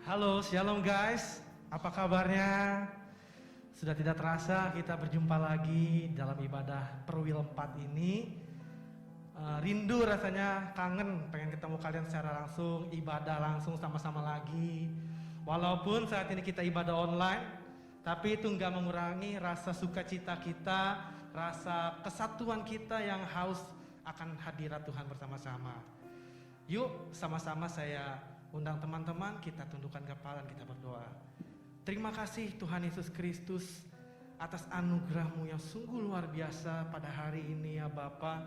Halo, shalom guys. Apa kabarnya? Sudah tidak terasa kita berjumpa lagi dalam ibadah Perwil 4 ini. Rindu rasanya, kangen pengen ketemu kalian secara langsung, ibadah langsung sama-sama lagi. Walaupun saat ini kita ibadah online, tapi itu nggak mengurangi rasa sukacita kita, rasa kesatuan kita yang haus akan hadirat Tuhan bersama-sama. Yuk sama-sama saya undang teman-teman, kita tundukkan kepala dan kita berdoa. Terima kasih Tuhan Yesus Kristus atas anugerah-Mu yang sungguh luar biasa pada hari ini ya Bapa.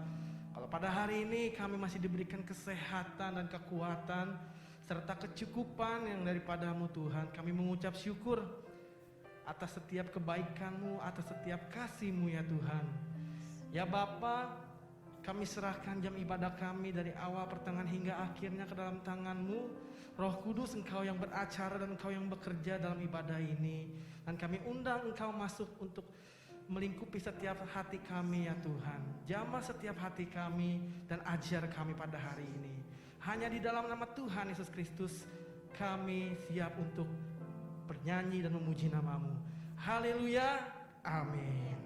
Kalau pada hari ini kami masih diberikan kesehatan dan kekuatan serta kecukupan yang daripada-Mu Tuhan, kami mengucap syukur atas setiap kebaikan-Mu, atas setiap kasih-Mu ya Tuhan. Ya Bapa, kami serahkan jam ibadah kami dari awal, pertengahan hingga akhirnya ke dalam tangan-Mu. Roh Kudus, Engkau yang beracara dan Engkau yang bekerja dalam ibadah ini. Dan kami undang Engkau masuk untuk melingkupi setiap hati kami ya Tuhan. Jamah setiap hati kami dan ajar kami pada hari ini. Hanya di dalam nama Tuhan Yesus Kristus kami siap untuk bernyanyi dan memuji nama-Mu. Haleluya, amin.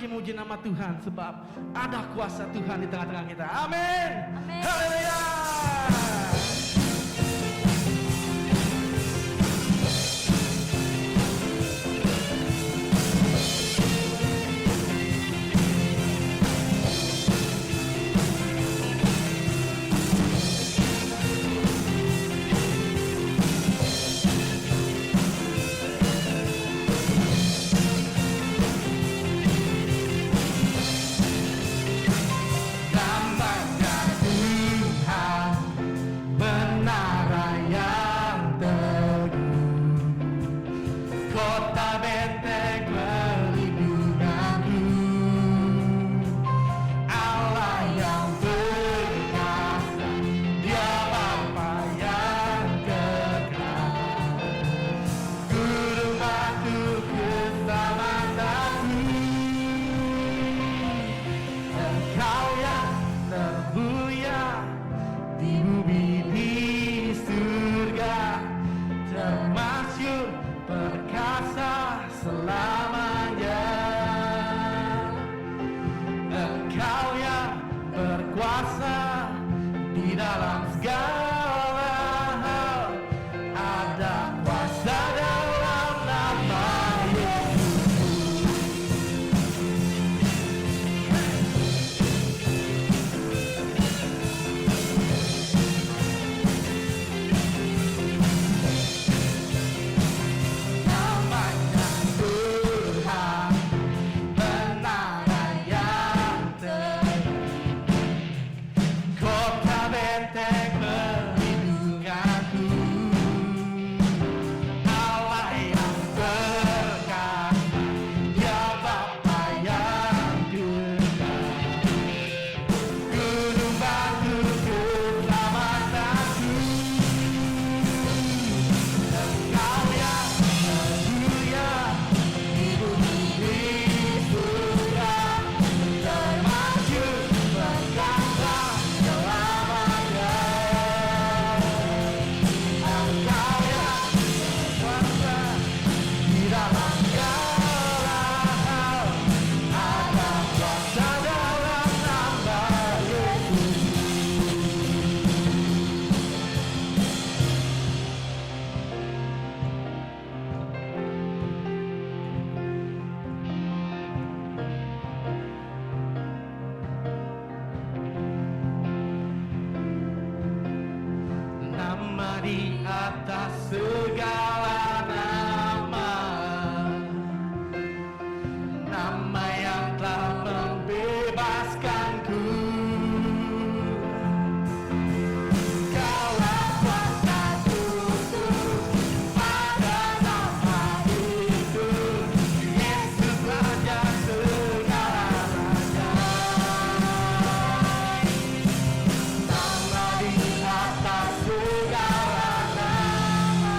lagi muji nama Tuhan sebab ada kuasa Tuhan di tengah-tengah kita. Amin. Amin. Haleluya. Di atas segala nama, nama yang telah membebaskanku. Kaulah kuasa Tuhan pada nama itu, Yesus Raja segala-galanya. Nama di atas segala nama.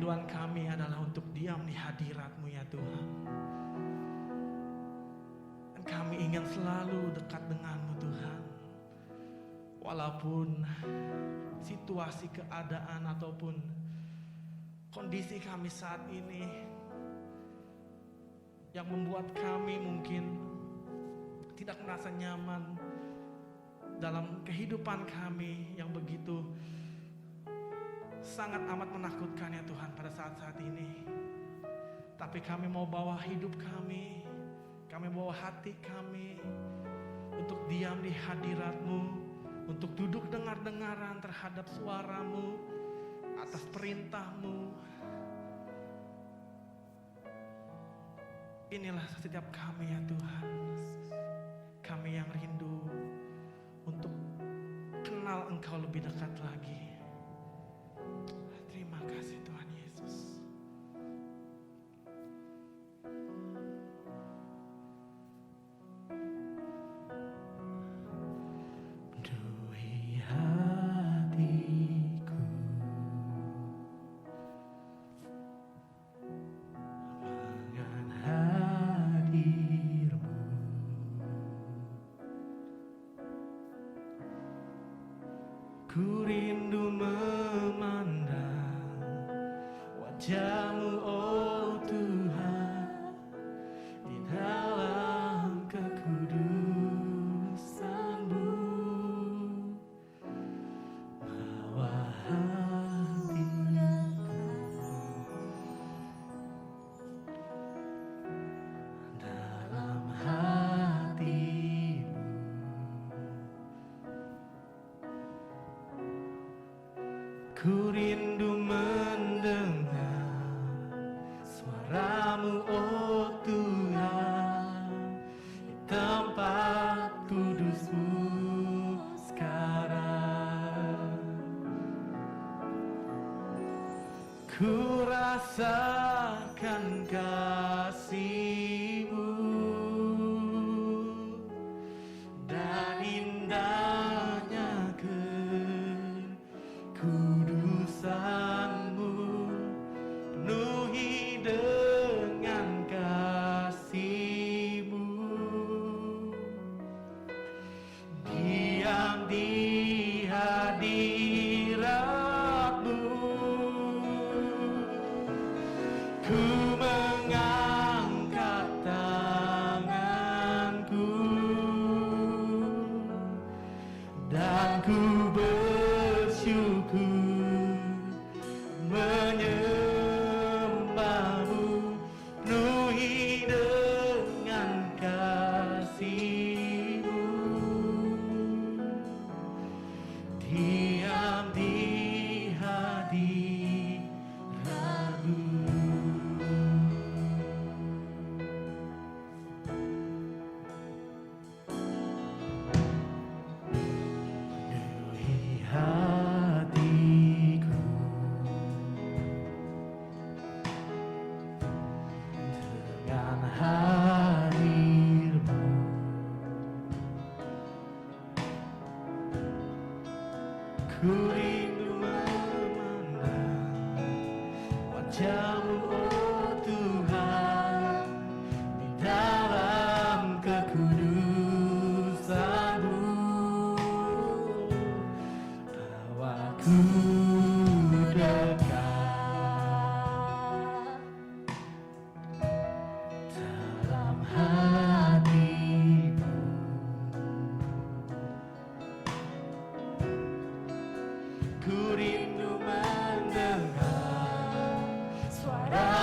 kerinduan kami adalah untuk diam di hadirat-Mu ya Tuhan. Dan kami ingin selalu dekat dengan-Mu Tuhan. Walaupun situasi keadaan ataupun kondisi kami saat ini yang membuat kami mungkin tidak merasa nyaman dalam kehidupan kami yang begitu sangat amat menakutkan ya Tuhan pada saat-saat ini. Tapi kami mau bawa hidup kami bawa hati kami untuk diam di hadirat-Mu, untuk duduk dengar-dengaran terhadap suara-Mu, atas perintah-Mu. Inilah setiap kami ya Tuhan, kami yang rindu untuk kenal Engkau lebih dekat lagi. Terima kasih Tuhan Yesus. Duhi hatiku, dengan hadir-Mu, ku rindu memandang wajah-Mu oh Tuhan, di dalam kekudus-Mu, bawa hatiku dalam hati-Mu. Ku rindu mendengar suara-Mu oh Tuhan, di tempat kudus-Mu sekarang. Ku rasakan kasih-Mu dan indahnya kekudusan-Mu, penuhi dengan kasih-Mu, diam di hadirat-Mu, ku mengangkat tanganku dan ku bersyukur menyembah-Mu, penuhi dengan kasih-Mu, diam di hadirat-Mu. Penuhi hatiku dengan hadir-Mu, ku rindu memandang wajah-Mu oh Tuhan, di dalam kekudusan-Mu, bawaku dekat dalam hati-Mu. Ku rindu mendengar suara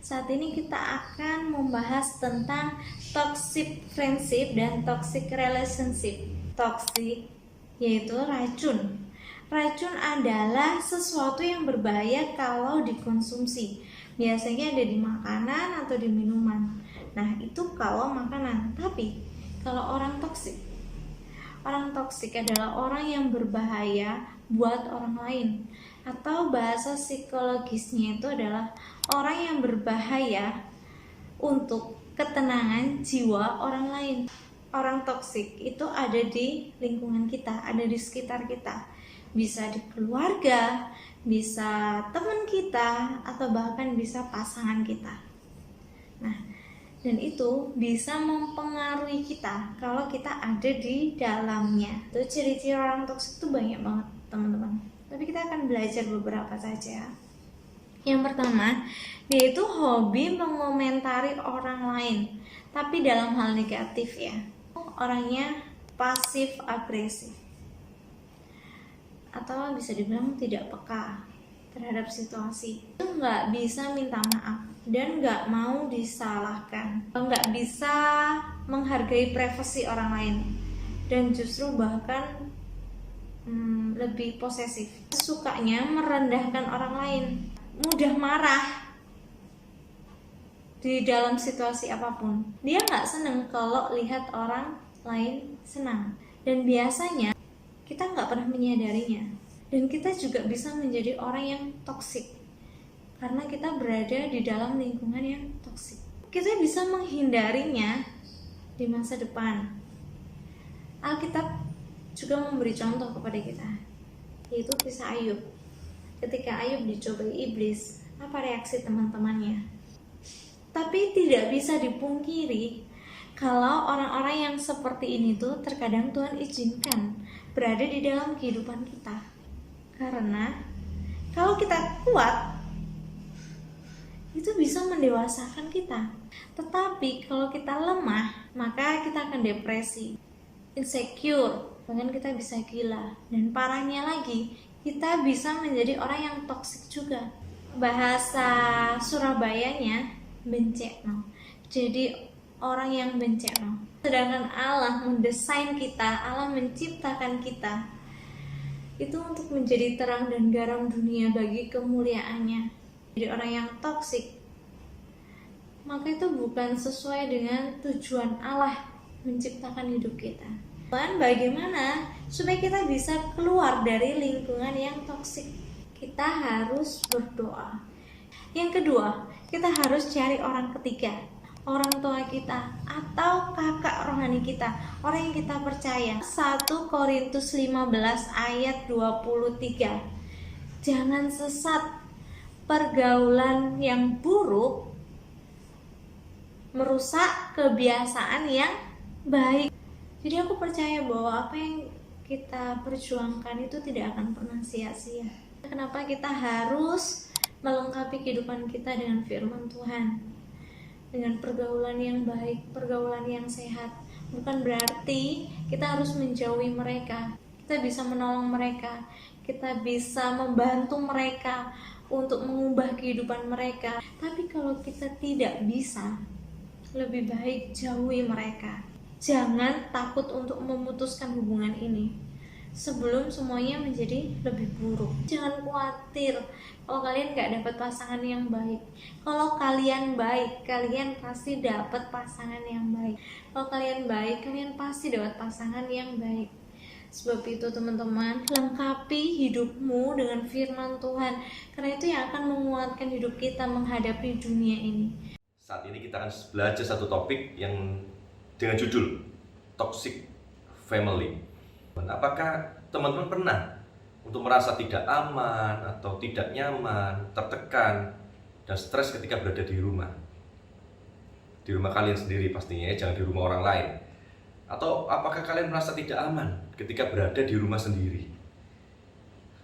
Saat ini kita akan membahas tentang toxic friendship dan toxic relationship. Toxic yaitu racun. Racun adalah sesuatu yang berbahaya kalau dikonsumsi. Biasanya ada di makanan atau di minuman. Nah, itu kalau makanan. Tapi kalau orang toksik adalah orang yang berbahaya buat orang lain. Atau bahasa psikologisnya itu adalah orang yang berbahaya untuk ketenangan jiwa orang lain. Orang toksik itu ada di lingkungan kita, ada di sekitar kita. Bisa di keluarga, bisa teman kita, atau bahkan bisa pasangan kita. Nah, dan itu bisa mempengaruhi kita kalau kita ada di dalamnya. Tuh, ciri-ciri orang toksik itu banyak banget, teman-teman. Tapi kita akan belajar beberapa saja. Yang pertama, dia itu hobi mengomentari orang lain, tapi dalam hal negatif ya. Orangnya pasif agresif, atau bisa dibilang tidak peka terhadap situasi. Itu nggak bisa minta maaf dan nggak mau disalahkan, nggak bisa menghargai privasi orang lain, dan justru bahkan lebih posesif. Sukanya merendahkan orang lain, mudah marah di dalam situasi apapun. Dia nggak seneng kalau lihat orang lain senang, dan biasanya kita nggak pernah menyadarinya. Dan kita juga bisa menjadi orang yang toksik karena kita berada di dalam lingkungan yang toksik. Kita bisa menghindarinya di masa depan. Alkitab juga memberi contoh kepada kita, yaitu kisah Ayub. Ketika Ayub dicobai iblis, apa reaksi teman-temannya? Tapi tidak bisa dipungkiri kalau orang-orang yang seperti ini tuh terkadang Tuhan izinkan berada di dalam kehidupan kita. Karena kalau kita kuat, itu bisa mendewasakan kita. Tetapi kalau kita lemah, maka kita akan depresi, insecure, bahkan kita bisa gila. Dan parahnya lagi, kita bisa menjadi orang yang toksik juga. Bahasa Surabayanya bencekno. Jadi orang yang bencekno. Sedangkan Allah mendesain kita, Allah menciptakan kita itu untuk menjadi terang dan garam dunia bagi kemuliaannya. Jadi orang yang toksik, maka itu bukan sesuai dengan tujuan Allah menciptakan hidup kita. Dan bagaimana supaya kita bisa keluar dari lingkungan yang toksik? Kita harus berdoa. Yang kedua, kita harus cari orang ketiga, orang tua kita atau kakak rohani kita, orang yang kita percaya. 1 Korintus 15 ayat 23. Jangan sesat, pergaulan yang buruk merusak kebiasaan yang baik. Jadi aku percaya bahwa apa yang kita perjuangkan itu tidak akan pernah sia-sia. Kenapa kita harus melengkapi kehidupan kita dengan firman Tuhan, dengan pergaulan yang baik, pergaulan yang sehat. Bukan berarti kita harus menjauhi mereka. Kita bisa menolong mereka, kita bisa membantu mereka untuk mengubah kehidupan mereka. Tapi kalau kita tidak bisa, lebih baik jauhi mereka. Jangan takut untuk memutuskan hubungan ini sebelum semuanya menjadi lebih buruk. Jangan khawatir kalau kalian gak dapat pasangan yang baik. Kalau kalian baik, kalian pasti dapat pasangan yang baik. Kalau kalian baik, kalian pasti dapat pasangan yang baik. Sebab itu teman-teman, lengkapi hidupmu dengan firman Tuhan, karena itu yang akan menguatkan hidup kita menghadapi dunia ini. Saat ini kita akan belajar satu topik yang dengan judul Toxic Family. Apakah teman-teman pernah untuk merasa tidak aman atau tidak nyaman, tertekan, dan stres ketika berada di rumah? Di rumah kalian sendiri pastinya, jangan di rumah orang lain. Atau apakah kalian merasa tidak aman ketika berada di rumah sendiri?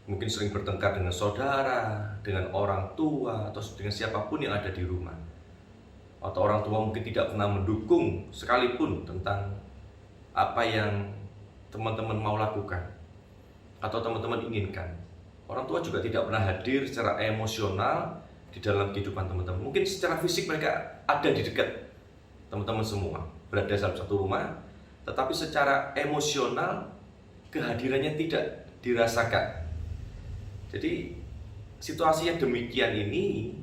Mungkin sering bertengkar dengan saudara, dengan orang tua, atau dengan siapapun yang ada di rumah. Atau orang tua mungkin tidak pernah mendukung sekalipun tentang apa yang teman-teman mau lakukan atau teman-teman inginkan. Orang tua juga tidak pernah hadir secara emosional di dalam kehidupan teman-teman. Mungkin secara fisik mereka ada di dekat teman-teman semua, berada dalam satu rumah, tetapi secara emosional kehadirannya tidak dirasakan. Jadi situasi yang demikian ini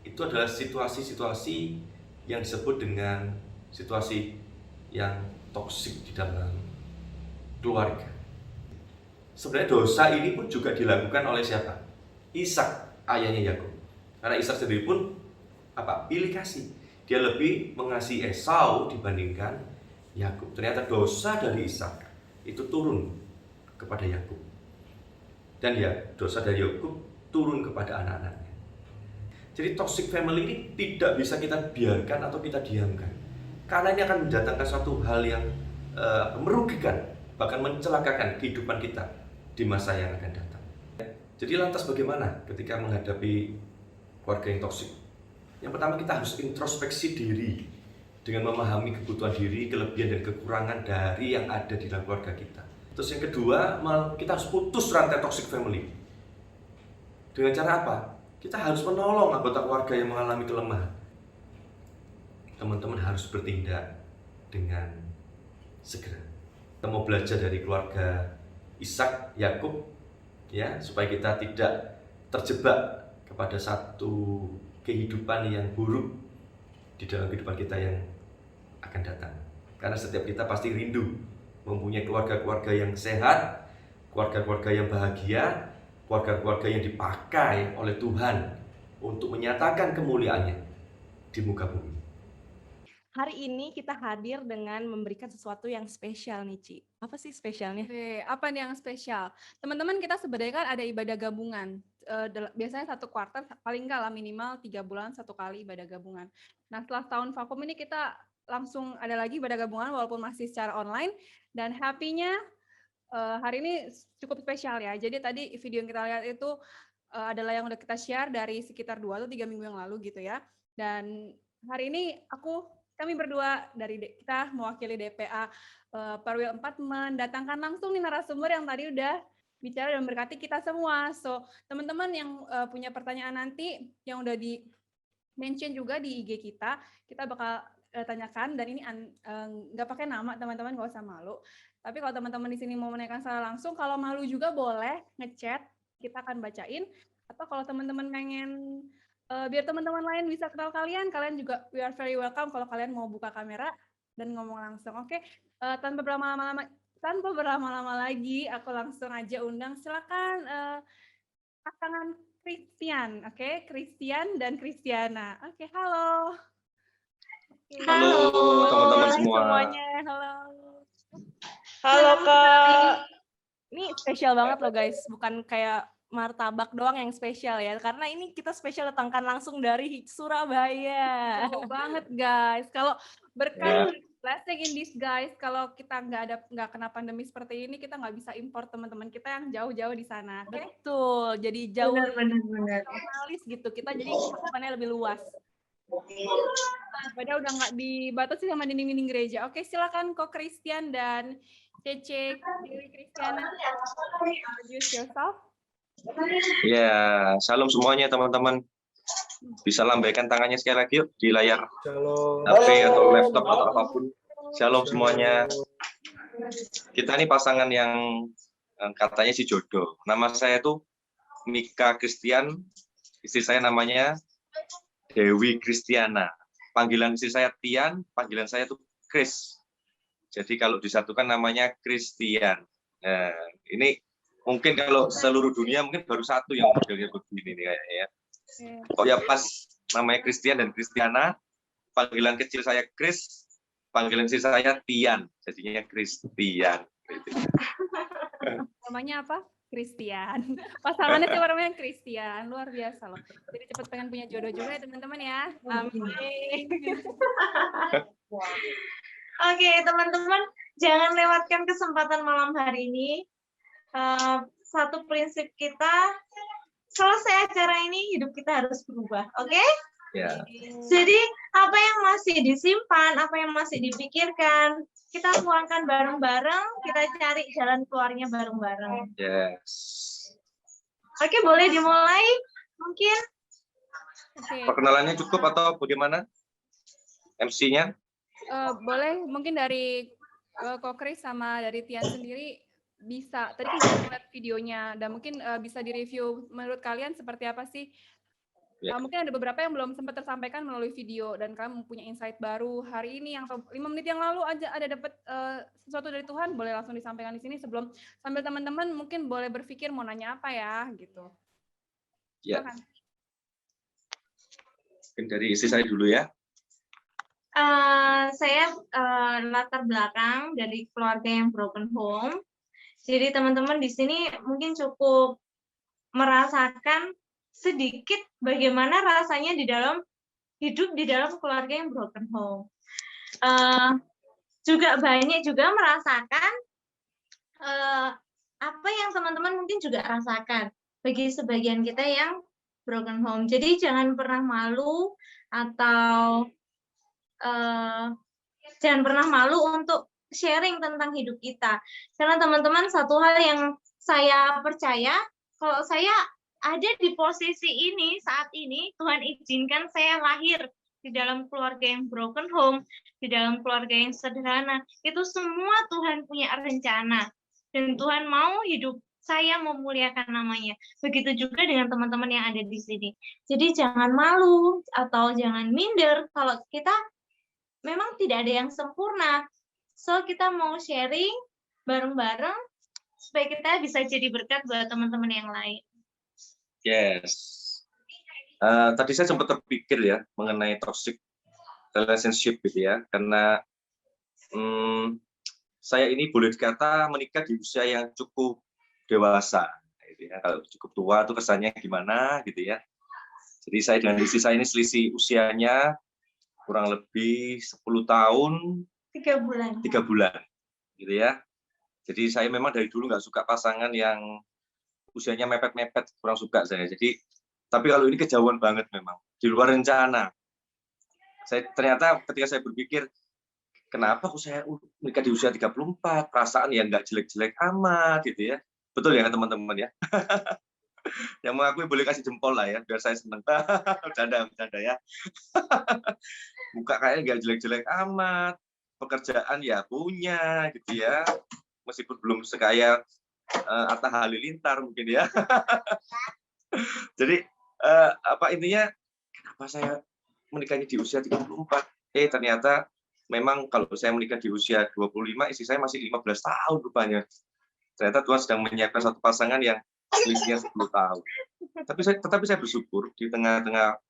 itu adalah situasi-situasi yang disebut dengan situasi yang toksik di dalam keluarga. Sebenarnya dosa ini pun juga dilakukan oleh siapa? Ishak, ayahnya Yakub. Karena Ishak sendiri pun pilih kasih. Dia lebih mengasihi Esau dibandingkan Yakub. Ternyata dosa dari Ishak itu turun kepada Yakub. Dan ya, dosa dari Yakub turun kepada anak-anaknya. Jadi toxic family ini tidak bisa kita biarkan atau kita diamkan. Karena ini akan mendatangkan suatu hal yang merugikan, bahkan mencelakakan kehidupan kita di masa yang akan datang. Jadi lantas bagaimana ketika menghadapi keluarga yang toksik? Yang pertama, kita harus introspeksi diri dengan memahami kebutuhan diri, kelebihan dan kekurangan dari yang ada di dalam keluarga kita. Terus yang kedua, kita harus putus rantai toxic family. Dengan cara apa? Kita harus menolong anggota keluarga yang mengalami kelemahan. Teman-teman harus bertindak dengan segera. Kita mau belajar dari keluarga Ishak, Yakub, ya, supaya kita tidak terjebak kepada satu kehidupan yang buruk di dalam kehidupan kita yang akan datang. Karena setiap kita pasti rindu mempunyai keluarga-keluarga yang sehat, keluarga-keluarga yang bahagia, keluarga-keluarga yang dipakai oleh Tuhan untuk menyatakan kemuliaannya di muka bumi. Hari ini kita hadir dengan memberikan sesuatu yang spesial nih, Ci. Apa sih spesialnya? Oke, apa nih yang spesial? Teman-teman, kita sebenarnya kan ada ibadah gabungan. Biasanya satu kuartal, paling nggak lah minimal 3 bulan satu kali ibadah gabungan. Nah, setelah tahun vakum ini kita langsung ada lagi ibadah gabungan walaupun masih secara online. Dan happy-nya hari ini cukup spesial ya. Jadi tadi video yang kita lihat itu adalah yang udah kita share dari sekitar 2 atau 3 minggu yang lalu gitu ya. Dan hari ini kami berdua dari kita mewakili DPA Perwil 4 mendatangkan langsung nih narasumber yang tadi udah bicara dan berkati kita semua. So, teman-teman yang punya pertanyaan nanti yang udah di mention juga di IG kita bakal tanyakan, dan ini nggak pakai nama, teman-teman nggak usah malu. Tapi kalau teman-teman di sini mau menanyakan secara langsung, kalau malu juga boleh ngechat, kita akan bacain. Atau kalau teman-teman pengen biar teman-teman lain bisa kenal kalian juga we are very welcome kalau kalian mau buka kamera dan ngomong langsung. Oke, tanpa berlama-lama lagi, aku langsung aja undang, silakan pasangan Christian, oke? Christian dan Christiana. Oke, halo. Halo teman-teman semua. Semuanya, halo. Halo Kak. Ini spesial banget loh guys, bukan kayak martabak doang yang spesial ya, karena ini kita spesial datangkan langsung dari Surabaya. Oh, banget guys. Kalau berkat blessing in this guys, kalau kita nggak kena pandemi seperti ini, kita nggak bisa import teman-teman kita yang jauh-jauh di sana. Okay? Betul, jadi jauh Benar. jurnalis gitu, kita jadi cakupannya lebih luas. Padahal udah nggak dibatasi sama dinding-dinding gereja. Oke, silakan Ko Christian dan Cece Dewi Christiana. Introduce yourself. Ya, salam semuanya teman-teman. Bisa lambaikan tangannya sekali lagi yuk di layar HP atau laptop atau apapun. Shalom semuanya. Kita ini pasangan yang katanya si jodoh. Nama saya tuh Mika Christian. Istri saya namanya Dewi Christiana. Panggilan istri saya Tian, panggilan saya tuh Chris. Jadi kalau disatukan namanya Christian. Nah, ini mungkin kalau seluruh dunia mungkin baru satu yang modelnya begini nih kayaknya ya. Oh ya, pas namanya Christian dan Christiana, panggilan kecil saya Chris, panggilan istri saya Tian, jadinya Christian. Namanya apa? Christian. Pasangannya siapa namanya? Christian. Luar biasa loh. Jadi cepat pengen punya jodoh juga ya teman-teman ya. Amin. Oke, teman-teman, jangan lewatkan kesempatan malam hari ini. Satu prinsip kita, selesai acara ini, hidup kita harus berubah. Oke? Ya. Jadi, apa yang masih disimpan, apa yang masih dipikirkan, kita tuangkan bareng-bareng, kita cari jalan keluarnya bareng-bareng. Yes. Oke, boleh dimulai? Mungkin Oke, Perkenalannya cukup atau bagaimana? MC-nya? boleh mungkin dari Ko Kris sama dari Tian sendiri bisa. Tadi kan udah ngeliat videonya dan mungkin bisa direview menurut kalian seperti apa sih? Ya. Mungkin ada beberapa yang belum sempat tersampaikan melalui video dan kalian mempunyai insight baru hari ini yang 5 menit yang lalu aja ada dapat sesuatu dari Tuhan, boleh langsung disampaikan di sini sebelum sambil teman-teman mungkin boleh berpikir mau nanya apa ya gitu. Ya. Silakan. Mungkin dari istri saya dulu ya. Saya latar belakang dari keluarga yang broken home. Jadi teman-teman di sini mungkin cukup merasakan sedikit bagaimana rasanya di dalam hidup di dalam keluarga yang broken home. Juga banyak juga merasakan apa yang teman-teman mungkin juga rasakan bagi sebagian kita yang broken home. Jadi jangan pernah malu atau jangan pernah malu untuk sharing tentang hidup kita. Karena teman-teman, satu hal yang saya percaya, kalau saya ada di posisi ini saat ini, Tuhan izinkan saya lahir di dalam keluarga yang broken home, di dalam keluarga yang sederhana, itu semua Tuhan punya rencana. Dan Tuhan mau hidup saya memuliakan namanya. Begitu juga dengan teman-teman yang ada di sini. Jadi jangan malu atau jangan minder kalau kita memang tidak ada yang sempurna. So, kita mau sharing bareng-bareng supaya kita bisa jadi berkat buat teman-teman yang lain. Yes. Tadi saya sempat terpikir ya mengenai toxic relationship gitu ya, karena saya ini boleh dikata menikah di usia yang cukup dewasa. Gitu ya. Kalau cukup tua itu kesannya gimana gitu ya. Jadi saya dengan istri saya ini selisih usianya kurang lebih 10 tahun 3 bulan. 3 bulan gitu ya. Jadi saya memang dari dulu nggak suka pasangan yang usianya mepet-mepet, kurang suka saya. Jadi tapi kalau ini kejauhan banget memang, di luar rencana. Ternyata ketika saya berpikir kenapa kok saya menikah di usia 34, perasaan ya nggak jelek-jelek amat gitu ya. Betul ya teman-teman ya. Yang mengakui boleh kasih jempol lah ya, biar saya seneng. Bercanda ya. Muka kayaknya nggak jelek-jelek amat, pekerjaan ya punya gitu ya, meskipun belum sekaya Atta Halilintar mungkin ya. Jadi apa intinya kenapa saya menikahnya di usia 34? Ternyata memang kalau saya menikah di usia 25, istri saya masih 15 tahun rupanya. Ternyata Tuhan sedang menyiapkan satu pasangan yang selisihnya 10 tahun. Tetapi saya bersyukur di tengah-tengah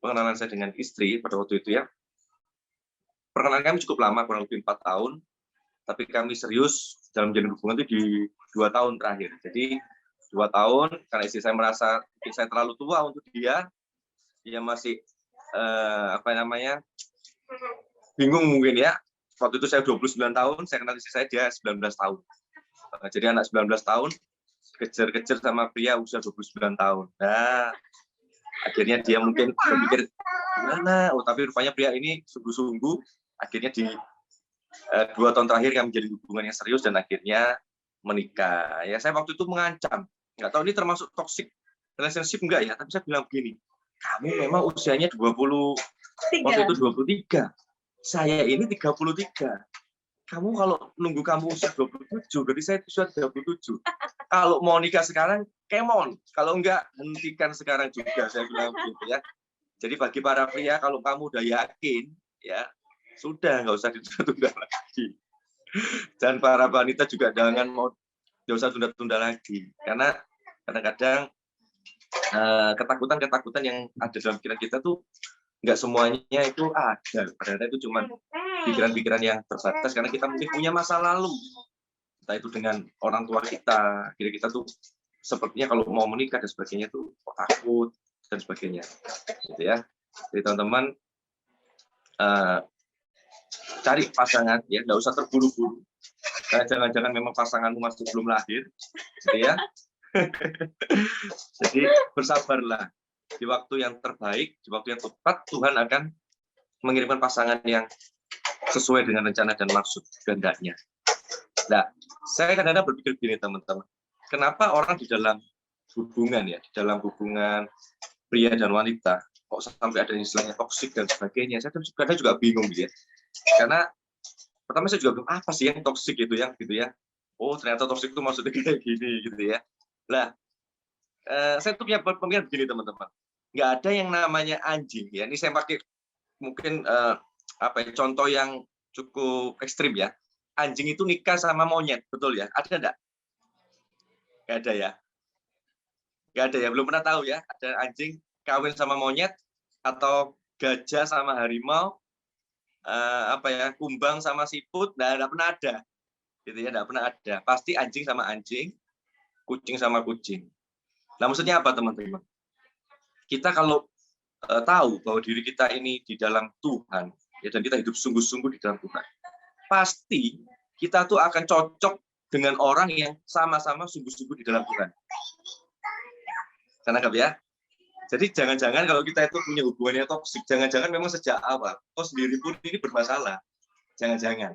pengenalan saya dengan istri pada waktu itu ya. Perkenalan kami cukup lama, kurang lebih 4 tahun. Tapi kami serius dalam menjalin hubungan itu di 2 tahun terakhir. Jadi 2 tahun, karena istri saya merasa mungkin saya terlalu tua untuk dia masih bingung mungkin ya. Waktu itu saya 29 tahun, saya kenal istri saya, dia 19 tahun. Jadi anak 19 tahun, kejar-kejar sama pria usia 29 tahun. Nah, akhirnya dia mungkin berpikir, gimana? Oh, tapi rupanya pria ini sungguh-sungguh. Akhirnya di 2 tahun terakhir kami menjalin hubungan yang serius dan akhirnya menikah. Ya, saya waktu itu mengancam. Nggak tahu ini termasuk toxic relationship enggak ya, tapi saya bilang begini, kamu memang usianya 20, waktu itu 23. Saya ini 33. Kamu kalau nunggu kamu usia 27, berarti saya usia 37. Kalau mau nikah sekarang, come on. Kalau enggak, hentikan sekarang juga, saya bilang begitu ya. Jadi bagi para pria, kalau kamu udah yakin, ya sudah, nggak usah ditunda-tunda lagi. Dan para wanita juga jangan nggak usah tunda-tunda lagi. Karena kadang-kadang ketakutan-ketakutan yang ada dalam pikiran kita tuh nggak semuanya itu ada. Padahal itu cuma pikiran-pikiran yang terbatas karena kita mungkin punya masa lalu. Entah itu dengan orang tua kita, kira kita tuh sepertinya kalau mau menikah dan sebagainya tuh takut dan sebagainya. Gitu ya. Jadi teman-teman cari pasangan ya, nggak usah terburu-buru. Karena jangan-jangan memang pasanganmu masih belum lahir, gitu ya. Jadi bersabarlah. Di waktu yang terbaik, di waktu yang tepat, Tuhan akan mengirimkan pasangan yang sesuai dengan rencana dan maksud kehendaknya. Nah, saya kadang-kadang berpikir begini teman-teman, kenapa orang di dalam hubungan ya, di dalam hubungan pria dan wanita, kok sampai ada istilahnya toksik dan sebagainya. Saya kadang juga bingung gitu ya. Karena pertama saya juga bingung apa sih yang toksik gitu ya. Oh ternyata toksik itu maksudnya kayak gini gitu ya. Lah saya tuh punya pemikiran begini teman-teman. Nggak ada yang namanya anjing ya. Ini saya pakai mungkin contoh yang cukup ekstrim ya. Anjing itu nikah sama monyet, betul ya? Ada enggak? Nggak ada ya. Nggak ada ya, belum pernah tahu ya. Ada anjing kawin sama monyet atau gajah sama harimau, kumbang sama siput, nggak pernah ada. Gitu ya, nggak pernah ada. Pasti anjing sama anjing, kucing sama kucing. Nah, maksudnya apa teman-teman? Kita kalau tahu bahwa diri kita ini di dalam Tuhan, ya, dan kita hidup sungguh-sungguh di dalam Tuhan, pasti kita tuh akan cocok dengan orang yang sama-sama sungguh-sungguh di dalam Tuhan. Karena ya. Jadi jangan-jangan kalau kita itu punya hubungannya toksik, jangan-jangan memang sejak awal kau sendiri pun ini bermasalah. Jangan-jangan.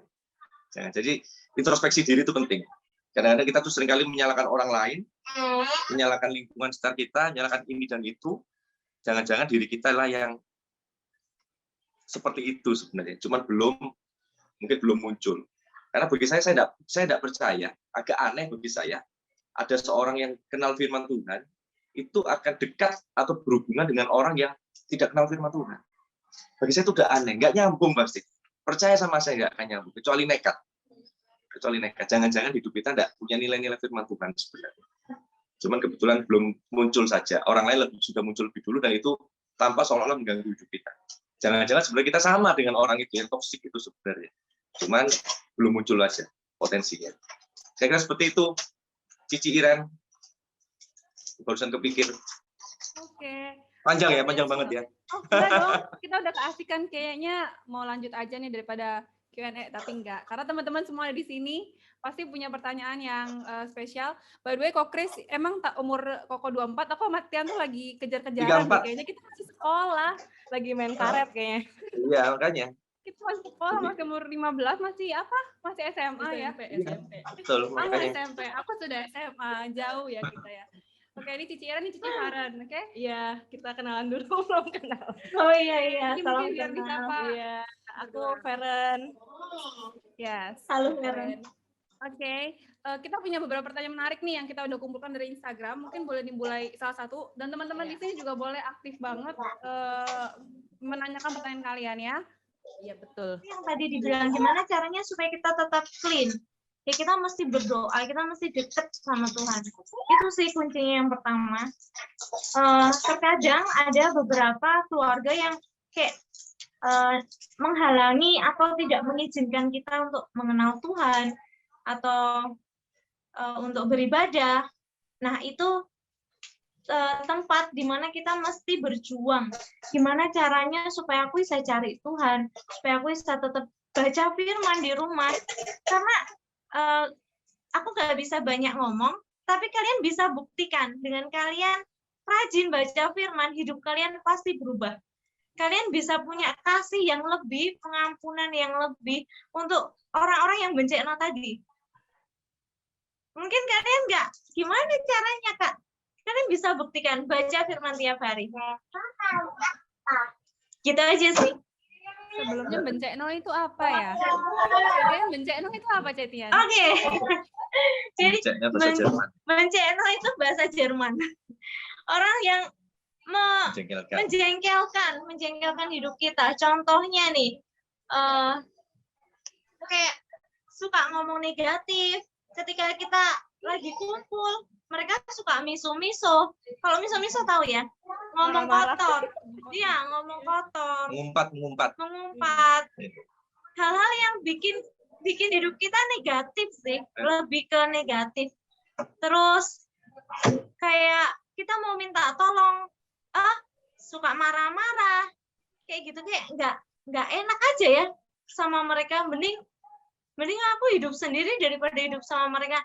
Jadi introspeksi diri itu penting. Kadang-kadang kita tuh seringkali menyalahkan orang lain, menyalahkan lingkungan sekitar kita, menyalahkan ini dan itu. Jangan-jangan diri kita lah yang seperti itu sebenarnya. Cuman mungkin belum muncul. Karena bagi saya tidak percaya, agak aneh bagi saya, ada seorang yang kenal firman Tuhan, itu akan dekat atau berhubungan dengan orang yang tidak kenal firman Tuhan. Bagi saya itu udah aneh, nggak nyambung pasti. Percaya sama saya nggak akan nyambung, kecuali nekat. Jangan-jangan hidup kita nggak punya nilai-nilai firman Tuhan sebenarnya. Cuman kebetulan belum muncul saja. Orang lain sudah muncul lebih dulu dan itu tanpa seolah-olah mengganggu hidup kita. Jangan-jangan sebenarnya kita sama dengan orang itu yang toksik itu sebenarnya. Cuman belum muncul aja potensinya. Saya kira seperti itu. Cici Iren. Barusan kepikir. Oke. Panjang banget ya. Oh, enggak dong. Kita udah keasikan kayaknya mau lanjut aja nih daripada Q&A, tapi enggak. Karena teman-teman semua di sini pasti punya pertanyaan yang spesial. By the way, Kok Kris, emang umur Koko 24, aku sama Tian tuh lagi kejar-kejaran. Kayaknya kita masih sekolah, lagi main karet kayaknya. Iya, makanya. Kita masih sekolah, masih umur 15, masih apa? Masih SMA ya? SMP. Betul, makanya. SMP. Aku sudah SMA, jauh ya kita ya. Oke, ini Cici Iren, ini Cici Faren, oke? Iya, kita kenalan dulu, belum kenal. Oh iya, Ini salam mungkin biar bisa kenal. Pak. Iya, aku Feren. Yes. Halo Feren. Oke, kita punya beberapa pertanyaan menarik nih yang kita udah kumpulkan dari Instagram. Mungkin boleh dimulai salah satu. Dan teman-teman di sini juga boleh aktif banget menanyakan pertanyaan kalian ya. Iya, betul. Yang tadi dibilang gimana caranya supaya kita tetap clean? Ya kita mesti berdoa, kita mesti deket sama Tuhan. Itu sih kuncinya yang pertama. Terkadang ada beberapa keluarga yang kayak menghalangi atau tidak mengizinkan kita untuk mengenal Tuhan atau untuk beribadah. Nah itu tempat di mana kita mesti berjuang. Gimana caranya supaya aku bisa cari Tuhan, supaya aku bisa tetap baca firman di rumah. Karena aku nggak bisa banyak ngomong, tapi kalian bisa buktikan dengan kalian rajin baca firman, hidup kalian pasti berubah. Kalian bisa punya kasih yang lebih, pengampunan yang lebih untuk orang-orang yang bencana tadi. Mungkin kalian nggak, gimana caranya Kak? Kalian bisa buktikan, baca firman tiap hari. Gitu aja sih. Sebelumnya bencekno itu apa ya? Bencekno itu apa, Cetian? Oke. Jadi bahasa Jerman. bencekno itu bahasa Jerman. Orang yang menjengkelkan hidup kita. Contohnya nih, kayak suka ngomong negatif. Ketika kita lagi kumpul, mereka suka miso-miso. Kalau miso-miso tahu ya? Ngomong kotor. Iya, ngomong kotor. Mengumpat. Hal-hal yang bikin hidup kita negatif sih, lebih ke negatif. Terus kayak kita mau minta tolong, suka marah-marah. Kayak gitu, kayak nggak enak aja ya sama mereka. Mending aku hidup sendiri daripada hidup sama mereka.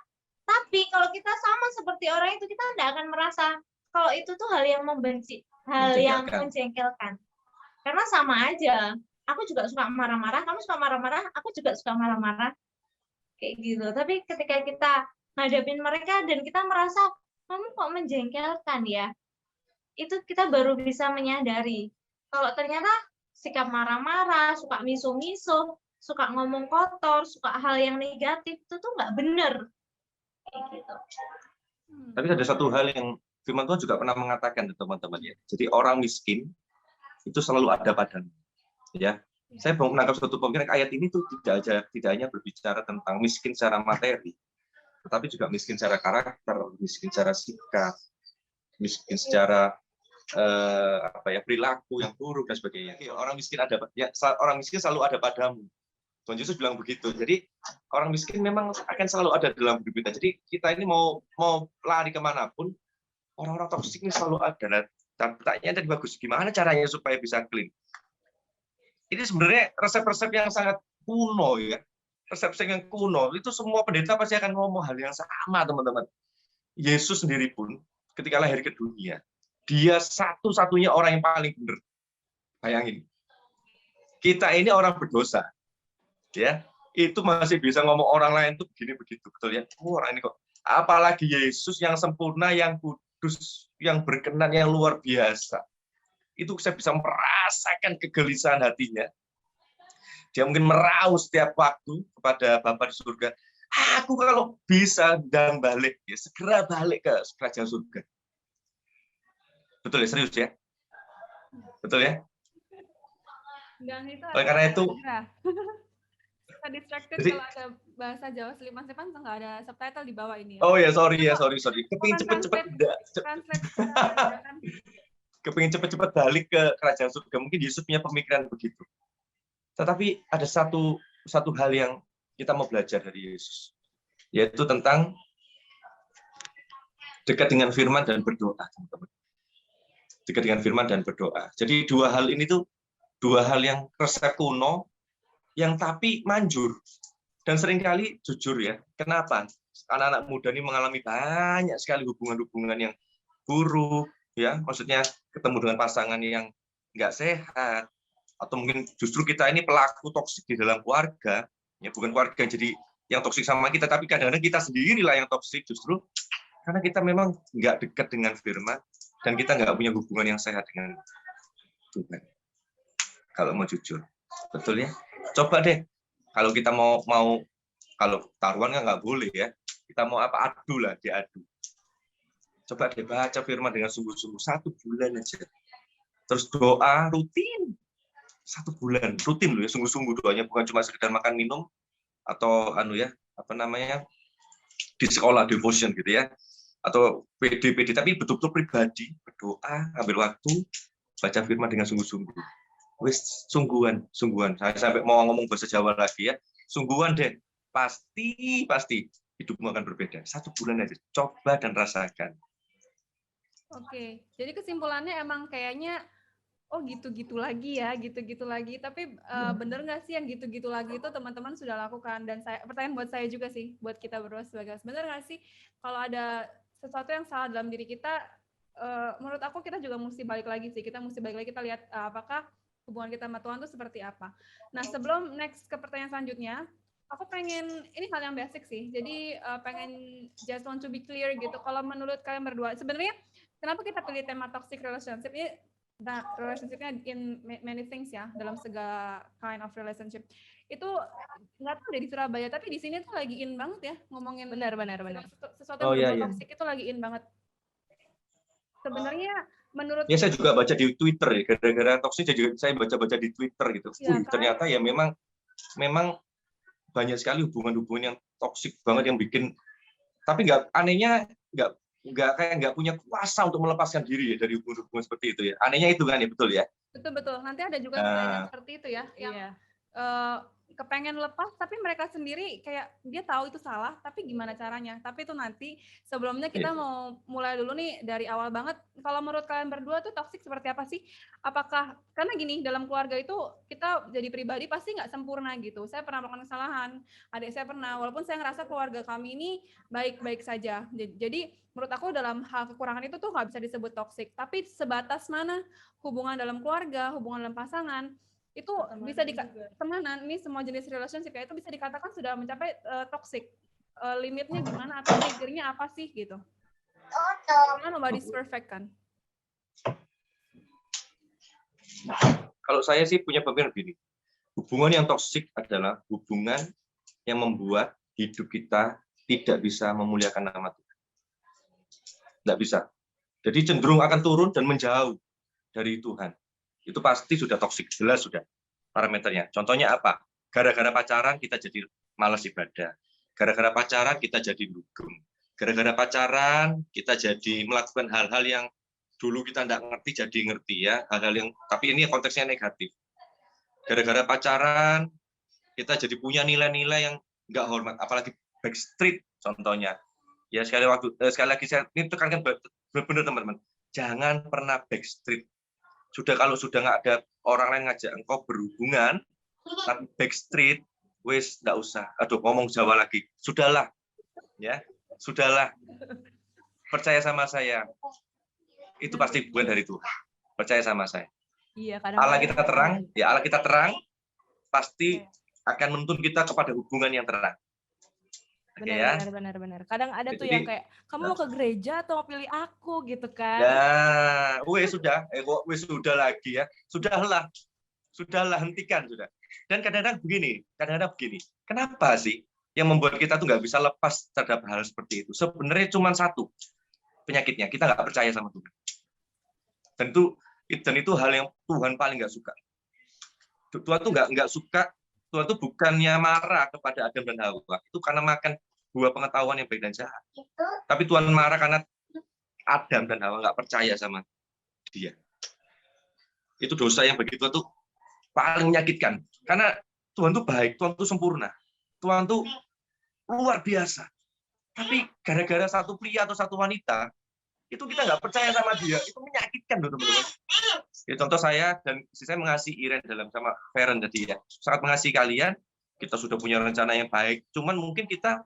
Tapi kalau kita sama seperti orang itu, kita tidak akan merasa kalau itu tuh hal yang membenci, hal yang menjengkelkan. Karena sama aja. Aku juga suka marah-marah, kamu suka marah-marah, aku juga suka marah-marah. Kayak gitu. Tapi ketika kita ngadepin mereka dan kita merasa, kamu kok menjengkelkan ya? Itu kita baru bisa menyadari Kalau ternyata sikap marah-marah, suka miso-miso, suka ngomong kotor, suka hal yang negatif, itu tuh nggak bener. Kayak gitu. Tapi ada satu hal yang firman Tuhan juga pernah mengatakan teman-teman ya. Jadi orang miskin itu selalu ada padamu. Ya, saya mau menangkap satu pemikiran ayat ini tuh tidak hanya berbicara tentang miskin secara materi, tetapi juga miskin secara karakter, miskin secara sikap, miskin secara perilaku yang buruk dan sebagainya. Orang miskin orang miskin selalu ada padamu. Tuhan Yesus bilang begitu. Jadi orang miskin memang akan selalu ada dalam hidup kita. Jadi kita ini mau lari kemanapun, orang-orang toksik ini selalu ada. Dan pertanyaan tadi bagus, gimana caranya supaya bisa clean? Ini sebenarnya resep-resep yang sangat kuno ya. Resep-resep yang kuno, itu semua pendeta pasti akan ngomong hal yang sama, teman-teman. Yesus sendiri pun ketika lahir ke dunia, dia satu-satunya orang yang paling benar. Bayangin. Kita ini orang berdosa. Ya, itu masih bisa ngomong orang lain tuh begini begitu, betul ya? Orang ini kok. Apalagi Yesus yang sempurna, yang kudus, yang berkenan, yang luar biasa. Itu saya bisa merasakan kegelisahan hatinya. Dia mungkin merauh setiap waktu kepada Bapa di surga. Aku kalau bisa dan balik, ya segera balik ke kerajaan surga. Betul ya, serius ya? Betul ya? Dan itu Oleh karena itu, kita distracted jadi, kalau ada bahasa Jawa Seliman-Seliman nggak ada subtitle di bawah ini ya. Oh ya, sorry. Kepingin cepet-cepet kepingin cepet-cepet balik ke kerajaan surga. Mungkin Yesus punya pemikiran begitu. Tetapi ada satu hal yang kita mau belajar dari Yesus, yaitu tentang dekat dengan firman dan berdoa, teman-teman. Dekat dengan firman dan berdoa. Jadi dua hal ini tuh dua hal yang resep kuno, yang tapi manjur. Dan seringkali jujur ya, kenapa anak-anak muda ini mengalami banyak sekali hubungan-hubungan yang buruk, ya, maksudnya ketemu dengan pasangan yang nggak sehat, atau mungkin justru kita ini pelaku toksik di dalam keluarga, ya bukan keluarga yang jadi yang toksik sama kita, tapi kadang-kadang kita sendirilah yang toksik justru karena kita memang nggak dekat dengan firman dan kita nggak punya hubungan yang sehat dengan Tuhan. Kalau mau jujur, betul ya. Coba deh, kalau kita mau kalau taruhan kan nggak boleh ya. Kita mau apa, adu lah, diadu. Coba deh baca firman dengan sungguh-sungguh 1 bulan aja. Terus doa rutin 1 bulan, rutin loh ya, sungguh-sungguh doanya, bukan cuma sekedar makan minum atau di sekolah devotion gitu ya, atau PD, tapi betul-betul pribadi berdoa, ambil waktu, baca firman dengan sungguh-sungguh. Wis sungguhan. Saya sampai mau ngomong bahasa Jawa lagi ya. Sungguhan deh. Pasti hidupmu akan berbeda. 1 bulan aja. Coba dan rasakan. Oke. Jadi kesimpulannya emang kayaknya gitu-gitu lagi ya, gitu-gitu lagi. Tapi bener nggak sih yang gitu-gitu lagi itu teman-teman sudah lakukan? Dan pertanyaan buat saya juga sih, buat kita berdua sebagai bener nggak sih kalau ada sesuatu yang salah dalam diri kita, menurut aku kita juga mesti balik lagi sih. Kita mesti balik lagi, kita lihat apakah hubungan kita sama Tuhan itu seperti apa. Nah, sebelum next ke pertanyaan selanjutnya, aku pengen, ini hal yang basic sih, jadi pengen just want to be clear gitu, kalau menurut kalian berdua, sebenarnya kenapa kita pilih tema toxic relationship ini, relationship-nya in many things ya, dalam segala kind of relationship, itu nggak tahu deh di Surabaya, tapi di sini tuh lagi in banget ya, ngomongin Benar. sesuatu yang berbau toxic itu lagi in banget. Sebenarnya menurut ya saya juga baca di Twitter ya, gara-gara toksik saya baca di Twitter gitu. Ya, ternyata ya memang banyak sekali hubungan-hubungan yang toksik banget yang bikin, tapi anehnya nggak punya kuasa untuk melepaskan diri ya dari hubungan-hubungan seperti itu ya. Anehnya itu kan ya, betul ya. Betul. Nanti ada juga yang seperti itu ya, yang kepengen lepas tapi mereka sendiri kayak dia tahu itu salah tapi gimana caranya. Tapi itu nanti sebelumnya kita mau mulai dulu nih dari awal banget. Kalau menurut kalian berdua tuh toksik seperti apa sih? Apakah karena gini, dalam keluarga itu kita jadi pribadi pasti nggak sempurna gitu. Saya pernah melakukan kesalahan, adik saya pernah, walaupun saya ngerasa keluarga kami ini baik-baik saja. Jadi menurut aku dalam hal kekurangan itu tuh nggak bisa disebut toksik. Tapi sebatas mana hubungan dalam keluarga, hubungan dalam pasangan, itu bisa temanan, ini semua jenis relationship ya, itu bisa dikatakan sudah mencapai toxic. Limitnya gimana atau triggernya apa sih gitu. Karena nobody's perfect kan. Kalau saya sih punya pemikiran begini, hubungan yang toksik adalah hubungan yang membuat hidup kita tidak bisa memuliakan nama Tuhan. Tidak bisa. Jadi cenderung akan turun dan menjauh dari Tuhan. Itu pasti sudah toksik, jelas sudah parameternya. Contohnya apa? Gara-gara pacaran kita jadi malas ibadah. Gara-gara pacaran kita jadi dugem. Gara-gara pacaran kita jadi melakukan hal-hal yang dulu kita tidak ngerti jadi ngerti ya. Hal-hal yang tapi ini konteksnya negatif. Gara-gara pacaran kita jadi punya nilai-nilai yang nggak hormat, apalagi backstreet contohnya. Ya sekali lagi saya ini tekankan benar-benar teman-teman, jangan pernah backstreet. Kalau sudah nggak ada orang lain ngajak engkau berhubungan, tapi backstreet, wis nggak usah. Aduh, ngomong Jawa lagi. Sudahlah, ya, sudahlah. Percaya sama saya. Itu pasti bukan dari Tuhan. Percaya sama saya. Iya, Allah kita terang, ya Allah kita terang, pasti akan menuntun kita kepada hubungan yang terang. Oke ya. Benar. Kadang ada tuh yang kayak, kamu mau ke gereja atau mau pilih aku gitu kan? Ya, sudah lagi ya. Sudahlah, hentikan sudah. Dan kadang-kadang begini, kenapa sih yang membuat kita tuh nggak bisa lepas terhadap hal seperti itu? Sebenarnya cuma satu penyakitnya, kita nggak percaya sama Tuhan. Dan itu hal yang Tuhan paling nggak suka. Tuhan tuh nggak suka. Tuhan tuh bukannya marah kepada Adam dan Hawa, itu karena makan buah pengetahuan yang baik dan jahat. Tapi Tuhan marah karena Adam dan Hawa nggak percaya sama Dia. Itu dosa yang bagi Tuhan tuh paling menyakitkan. Karena Tuhan tuh baik, Tuhan tuh sempurna, Tuhan tuh luar biasa. Tapi gara-gara satu pria atau satu wanita, itu kita nggak percaya sama Dia, itu menyakitkan loh teman-teman. Ya, contoh saya dan istri saya mengasihi Iren dalam sama Feren tadi ya, sangat mengasihi kalian. Kita sudah punya rencana yang baik, cuman mungkin kita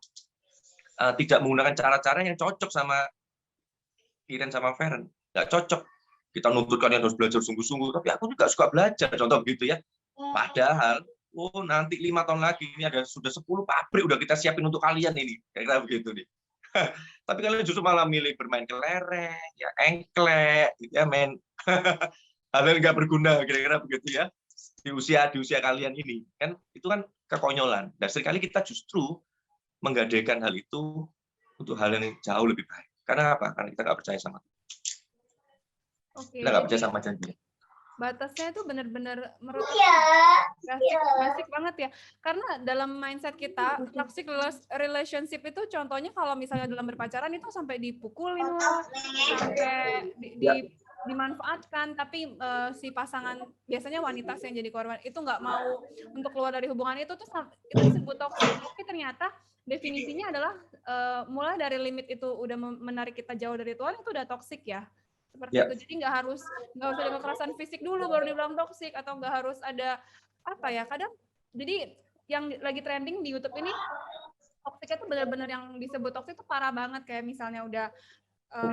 tidak menggunakan cara-cara yang cocok sama Iren sama Feren, nggak cocok. Kita nuntut kalian harus belajar sungguh-sungguh, tapi aku juga suka belajar, contoh begitu ya. Padahal, nanti 5 tahun lagi ini sudah 10 pabrik udah kita siapin untuk kalian ini, kira-kira begitu nih. Tapi kalian justru malah milih bermain kelereng, ya engklek, ya main hal yang nggak berguna, kira-kira begitu ya. Di usia kalian ini kan itu kan kekonyolan. Dan seringkali kita justru menggadaikan hal itu untuk hal yang jauh lebih baik. Karena apa? Karena kita nggak percaya sama Tuhan. Oke, Kita nggak percaya sama janji. batasnya itu benar-benar menurut aku basic banget ya. Karena dalam mindset kita, toxic relationship itu contohnya kalau misalnya dalam berpacaran itu sampai dipukulin lah, sampai dimanfaatkan, tapi si pasangan biasanya wanita yang jadi korban itu nggak mau untuk keluar dari hubungan itu disebut toxic. Tapi ternyata definisinya adalah mulai dari limit itu udah menarik kita jauh dari Tuhan, itu udah toxic ya. Seperti itu. Jadi nggak usah ada kekerasan fisik dulu baru dibilang toksik, atau nggak harus ada apa ya, kadang jadi yang lagi trending di YouTube ini toksiknya tuh benar-benar yang disebut toksik itu parah banget, kayak misalnya udah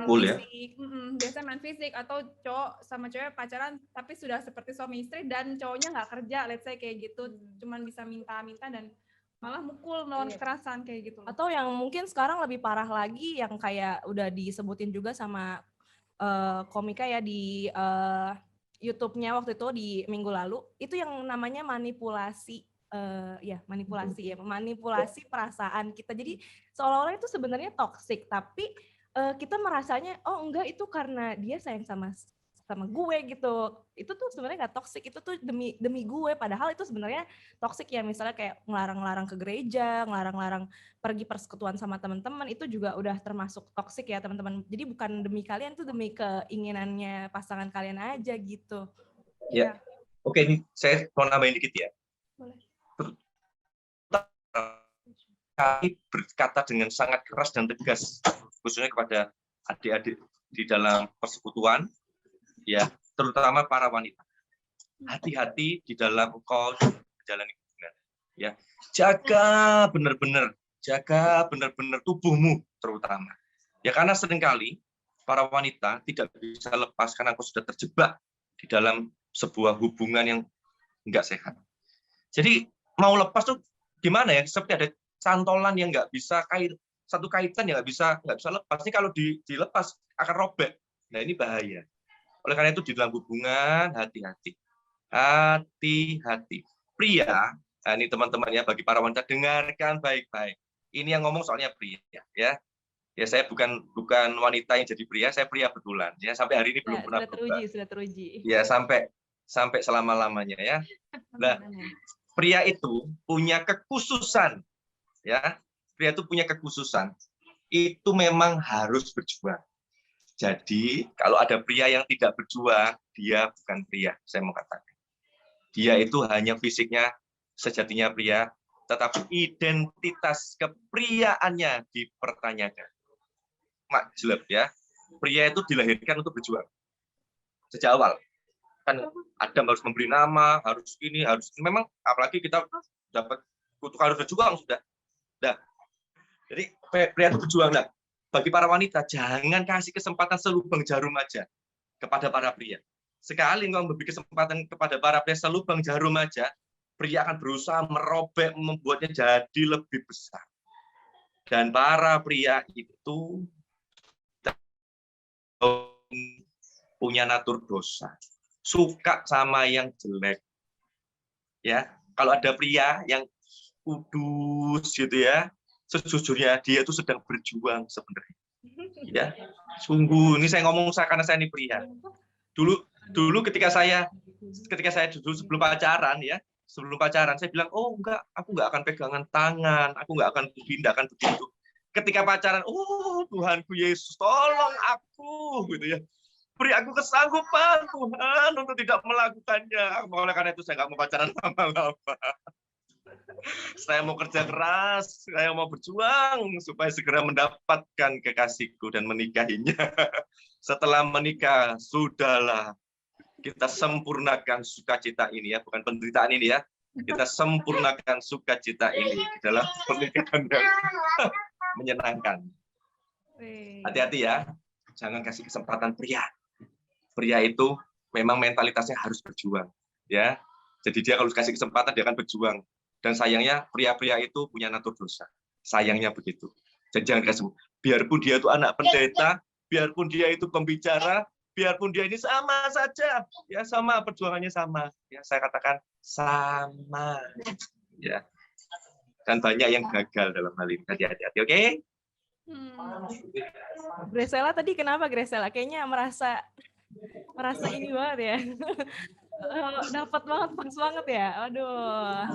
fisik, biasanya main fisik, atau cowok sama cewek pacaran tapi sudah seperti suami istri dan cowoknya nggak kerja, let's say kayak gitu, cuman bisa minta-minta dan malah mukul, melawan kekerasan kayak gitu. Atau yang mungkin sekarang lebih parah lagi yang kayak udah disebutin juga sama komika ya di YouTube-nya waktu itu di minggu lalu, itu yang namanya manipulasi, manipulasi perasaan kita. Jadi seolah-olah itu sebenarnya toksik, tapi kita merasanya oh enggak, itu karena dia sayang sama gue gitu. Itu tuh sebenarnya nggak toksik, itu tuh demi gue. Padahal itu sebenarnya toksik ya, misalnya kayak ngelarang-larang ke gereja, ngelarang-larang pergi persekutuan sama teman-teman, itu juga udah termasuk toksik ya teman-teman. Jadi bukan demi kalian, itu demi keinginannya pasangan kalian aja gitu. Ya. Oke, ini saya mau nambahin dikit ya. Boleh. Kami berkata dengan sangat keras dan tegas, khususnya kepada adik-adik di dalam persekutuan, ya, terutama para wanita. Hati-hati di dalam engkau menjalani hubungan. Ya, jaga benar-benar tubuhmu terutama. Ya, karena seringkali para wanita tidak bisa lepas karena engkau sudah terjebak di dalam sebuah hubungan yang enggak sehat. Jadi mau lepas tuh gimana ya? Seperti ada santolan yang nggak bisa satu kaitan yang nggak bisa lepas. Ini kalau dilepas akan robek. Nah, ini bahaya. Oleh karena itu di dalam hubungan hati-hati. Hati-hati. Pria, nah ini teman-teman ya, bagi para wanita dengarkan baik-baik. Ini yang ngomong soalnya pria ya. Ya saya bukan wanita yang jadi pria, saya pria betulan ya. Sampai hari ini belum pernah berubah. Sudah teruji. Ya sampai selama-lamanya ya. Nah, pria itu punya kekhususan ya. Pria itu punya kekhususan. Itu memang harus berjuang. Jadi kalau ada pria yang tidak berjuang, dia bukan pria, saya mau katakan. Dia itu hanya fisiknya sejatinya pria, tetapi identitas kepriaannya dipertanyakan. Mak jelek ya. Pria itu dilahirkan untuk berjuang. Sejak awal. Kan Adam harus memberi nama, harus ini, harus ini. Memang apalagi kita dapat kutukan harus berjuang sudah. Nah, jadi pria itu berjuang. Nah, bagi para wanita jangan kasih kesempatan selubang jarum aja kepada para pria. Sekali engkau memberi kesempatan kepada para pria selubang jarum aja, pria akan berusaha merobek, membuatnya jadi lebih besar. Dan para pria itu punya natur dosa, suka sama yang jelek. Ya, kalau ada pria yang kudus gitu ya, sejujurnya dia itu sedang berjuang sebenarnya. Ya, sungguh ini saya ngomong karena saya ini pria. Dulu ketika saya dulu sebelum pacaran ya, saya bilang, oh enggak, aku enggak akan pegangan tangan, aku enggak akan pindahkan begitu. Ketika pacaran, oh Tuhanku Yesus, tolong aku, gitu ya. Beri aku kesanggupan Tuhan untuk tidak melakukannya. Oleh karena itu saya nggak mau pacaran lama-lama. Saya mau kerja keras, saya mau berjuang supaya segera mendapatkan kekasihku dan menikahinya. Setelah menikah, sudahlah kita sempurnakan sukacita ini ya, bukan penderitaan ini ya. Kita sempurnakan sukacita ini dalam pernikahan yang menyenangkan. Hati-hati ya, jangan kasih kesempatan pria. Pria itu memang mentalitasnya harus berjuang, ya. Jadi dia kalau kasih kesempatan dia akan berjuang. Dan sayangnya pria-pria itu punya natur dosa. Sayangnya begitu. Jadi jangan kasih. Biarpun dia itu anak pendeta, biarpun dia itu pembicara, biarpun dia ini sama saja, ya sama perjuangannya sama. Ya saya katakan sama, ya. Dan banyak yang gagal dalam hal ini. Hati-hati, oke? Gresela tadi kenapa Gresela? Kayaknya merasa ini banget ya. Dapat banget, pas banget ya. Aduh.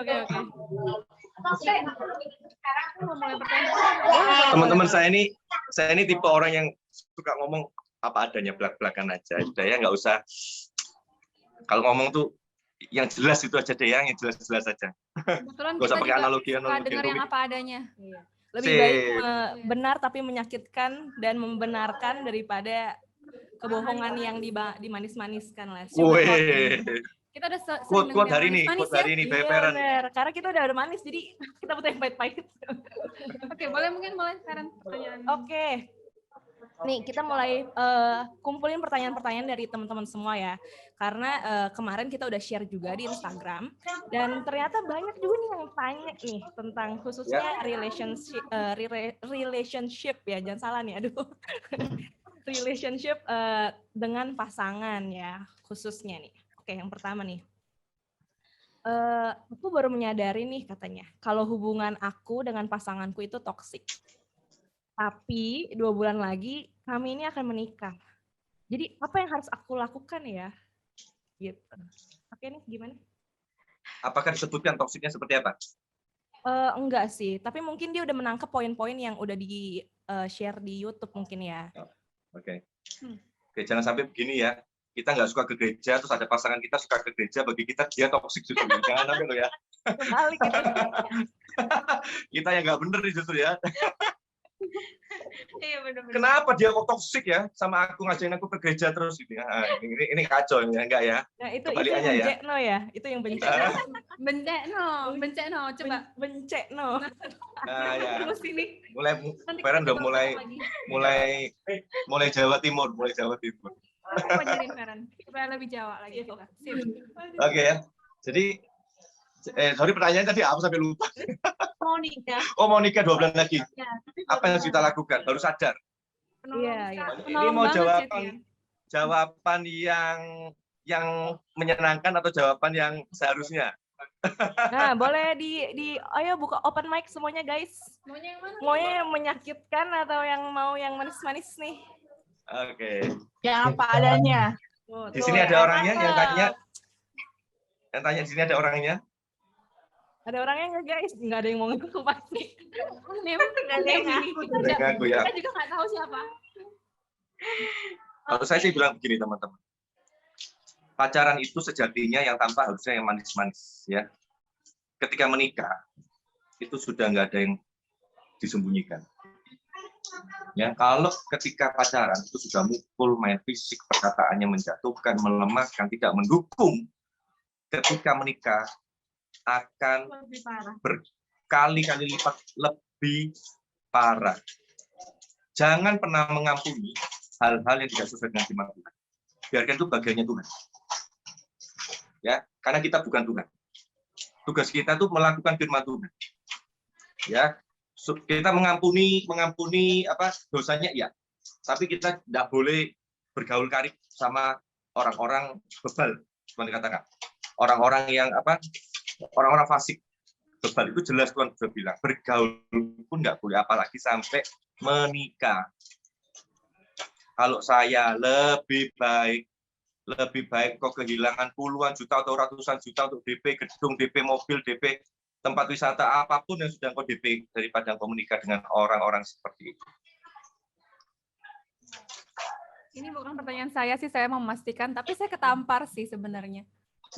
Oke. Sekarang aku mau mulai pertanyaan. Teman-teman saya ini tipe orang yang suka ngomong apa adanya, belak-belakan aja. Sudah ya, nggak usah. Kalau ngomong tuh yang jelas itu aja deh, yang jelas-jelas aja. Kebetulan Nggak usah kita pakai juga analogi dengar yang apa adanya. Lebih baik benar tapi menyakitkan dan membenarkan daripada kebohongan yang dimanis-maniskan lah. Kita udah Quote hari ini, Iya, benar. Karena kita udah manis, jadi kita butuh yang pahit-pahit. Oke, mungkin mulai sekarang pertanyaan. Oke. Nih, kita mulai kumpulin pertanyaan-pertanyaan dari teman-teman semua ya. Karena kemarin kita udah share juga di Instagram. Dan ternyata banyak juga nih yang tanya nih tentang khususnya relationship ya. Jangan salah nih, aduh. Relationship dengan pasangan ya, khususnya nih. Oke, yang pertama nih. Aku baru menyadari nih katanya, kalau hubungan aku dengan pasanganku itu toksik. Tapi 2 bulan lagi kami ini akan menikah. Jadi apa yang harus aku lakukan ya? Gitu. Oke nih, gimana? Apakah disebutkan toksiknya seperti apa? Enggak sih, tapi mungkin dia udah menangkap poin-poin yang udah di share di YouTube mungkin ya. Oke, jangan sampai begini ya. Kita nggak suka ke gereja, terus ada pasangan kita suka ke gereja, bagi kita dia toksik justru. Jangan sampai loh ya. Kebalik gitu. Kita yang nggak bener nih justru ya. Iya benar-benar. Kenapa dia kok toksik ya sama aku, ngajakin aku ke gereja terus gitu ya. Ini kacau ya, enggak ya? Nah, itu Kebalikannya yang ya. bencekno ya. Itu yang bencekno. Bencekno, coba. Bencekno. Nah, ya. Terus ini. Feren udah mulai Jawa Timur, Aku ajarin Feren, supaya lebih Jawa lagi kita. Oke ya. Jadi sorry pertanyaannya tadi apa sampai lupa. Mau nikah 2 bulan lagi. Ya, Apa yang harus kita lakukan? Baru sadar. Iya. Ini mau jawaban yang yang menyenangkan atau jawaban yang seharusnya? Nah, boleh ayo buka open mic semuanya guys. Maunya yang mana? Maunya yang menyakitkan atau yang mau yang manis-manis nih? Oke. Yang apa adanya. Di sini ada orangnya yang tanya. Yang tanya di sini ada orangnya. Ada orangnya nggak guys? Nggak ada yang mau ngaku pasti. Nggak ada yang ngaku. Ada ngaku ya. Kita juga nggak tahu siapa. Kalau saya sih bilang begini teman-teman. Pacaran itu sejatinya yang tampak harusnya yang manis-manis ya. Ketika menikah itu sudah nggak ada yang disembunyikan. Ya, kalau ketika pacaran itu sudah mukul, main fisik, perkataannya menjatuhkan, melemahkan, tidak mendukung, ketika menikah akan berkali-kali lipat lebih parah. Jangan pernah mengampuni hal-hal yang tidak sesuai dengan firman Tuhan. Biarkan itu bagiannya Tuhan. Ya, karena kita bukan Tuhan. Tugas kita itu melakukan firman Tuhan. Ya, kita mengampuni dosanya ya. Tapi kita tidak boleh bergaul karib sama orang-orang bebal, seperti dikatakan. Orang-orang yang orang-orang fasik. Bebal itu jelas Tuhan sudah bilang, bergaul pun nggak boleh, apalagi sampai menikah. Kalau saya lebih baik kok kehilangan puluhan juta atau ratusan juta untuk DP gedung, DP mobil, DP tempat wisata, apapun yang sudah kau DP daripada kau menikah dengan orang-orang seperti itu. Ini bukan pertanyaan saya sih, saya memastikan, tapi saya ketampar sih sebenarnya.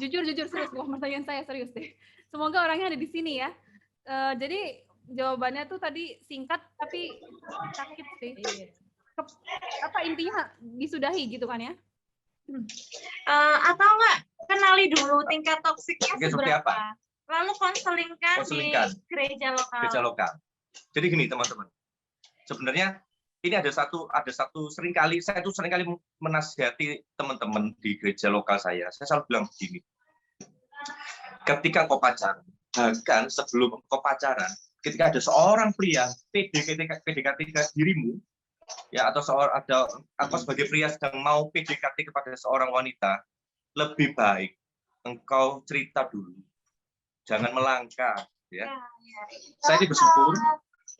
Jujur serius, bukan pertanyaan saya, serius deh. Semoga orangnya ada di sini ya. Jadi jawabannya tuh tadi singkat tapi sakit sih. Apa intinya disudahi gitu kan ya? Atau enggak kenali dulu tingkat toksiknya Oke, seperti seberapa. apa? Lalu konselingkan di gereja lokal. Jadi gini teman-teman, sebenarnya ini ada satu seringkali menasihati teman-teman di gereja lokal saya selalu bilang begini, ketika kau pacaran, bahkan sebelum kau pacaran, ketika ada seorang pria PDKT ke dirimu, ya atau sebagai pria sedang mau PDKT kepada seorang wanita, lebih baik engkau cerita dulu. Jangan melangkah, ya. Saya ini bersyukur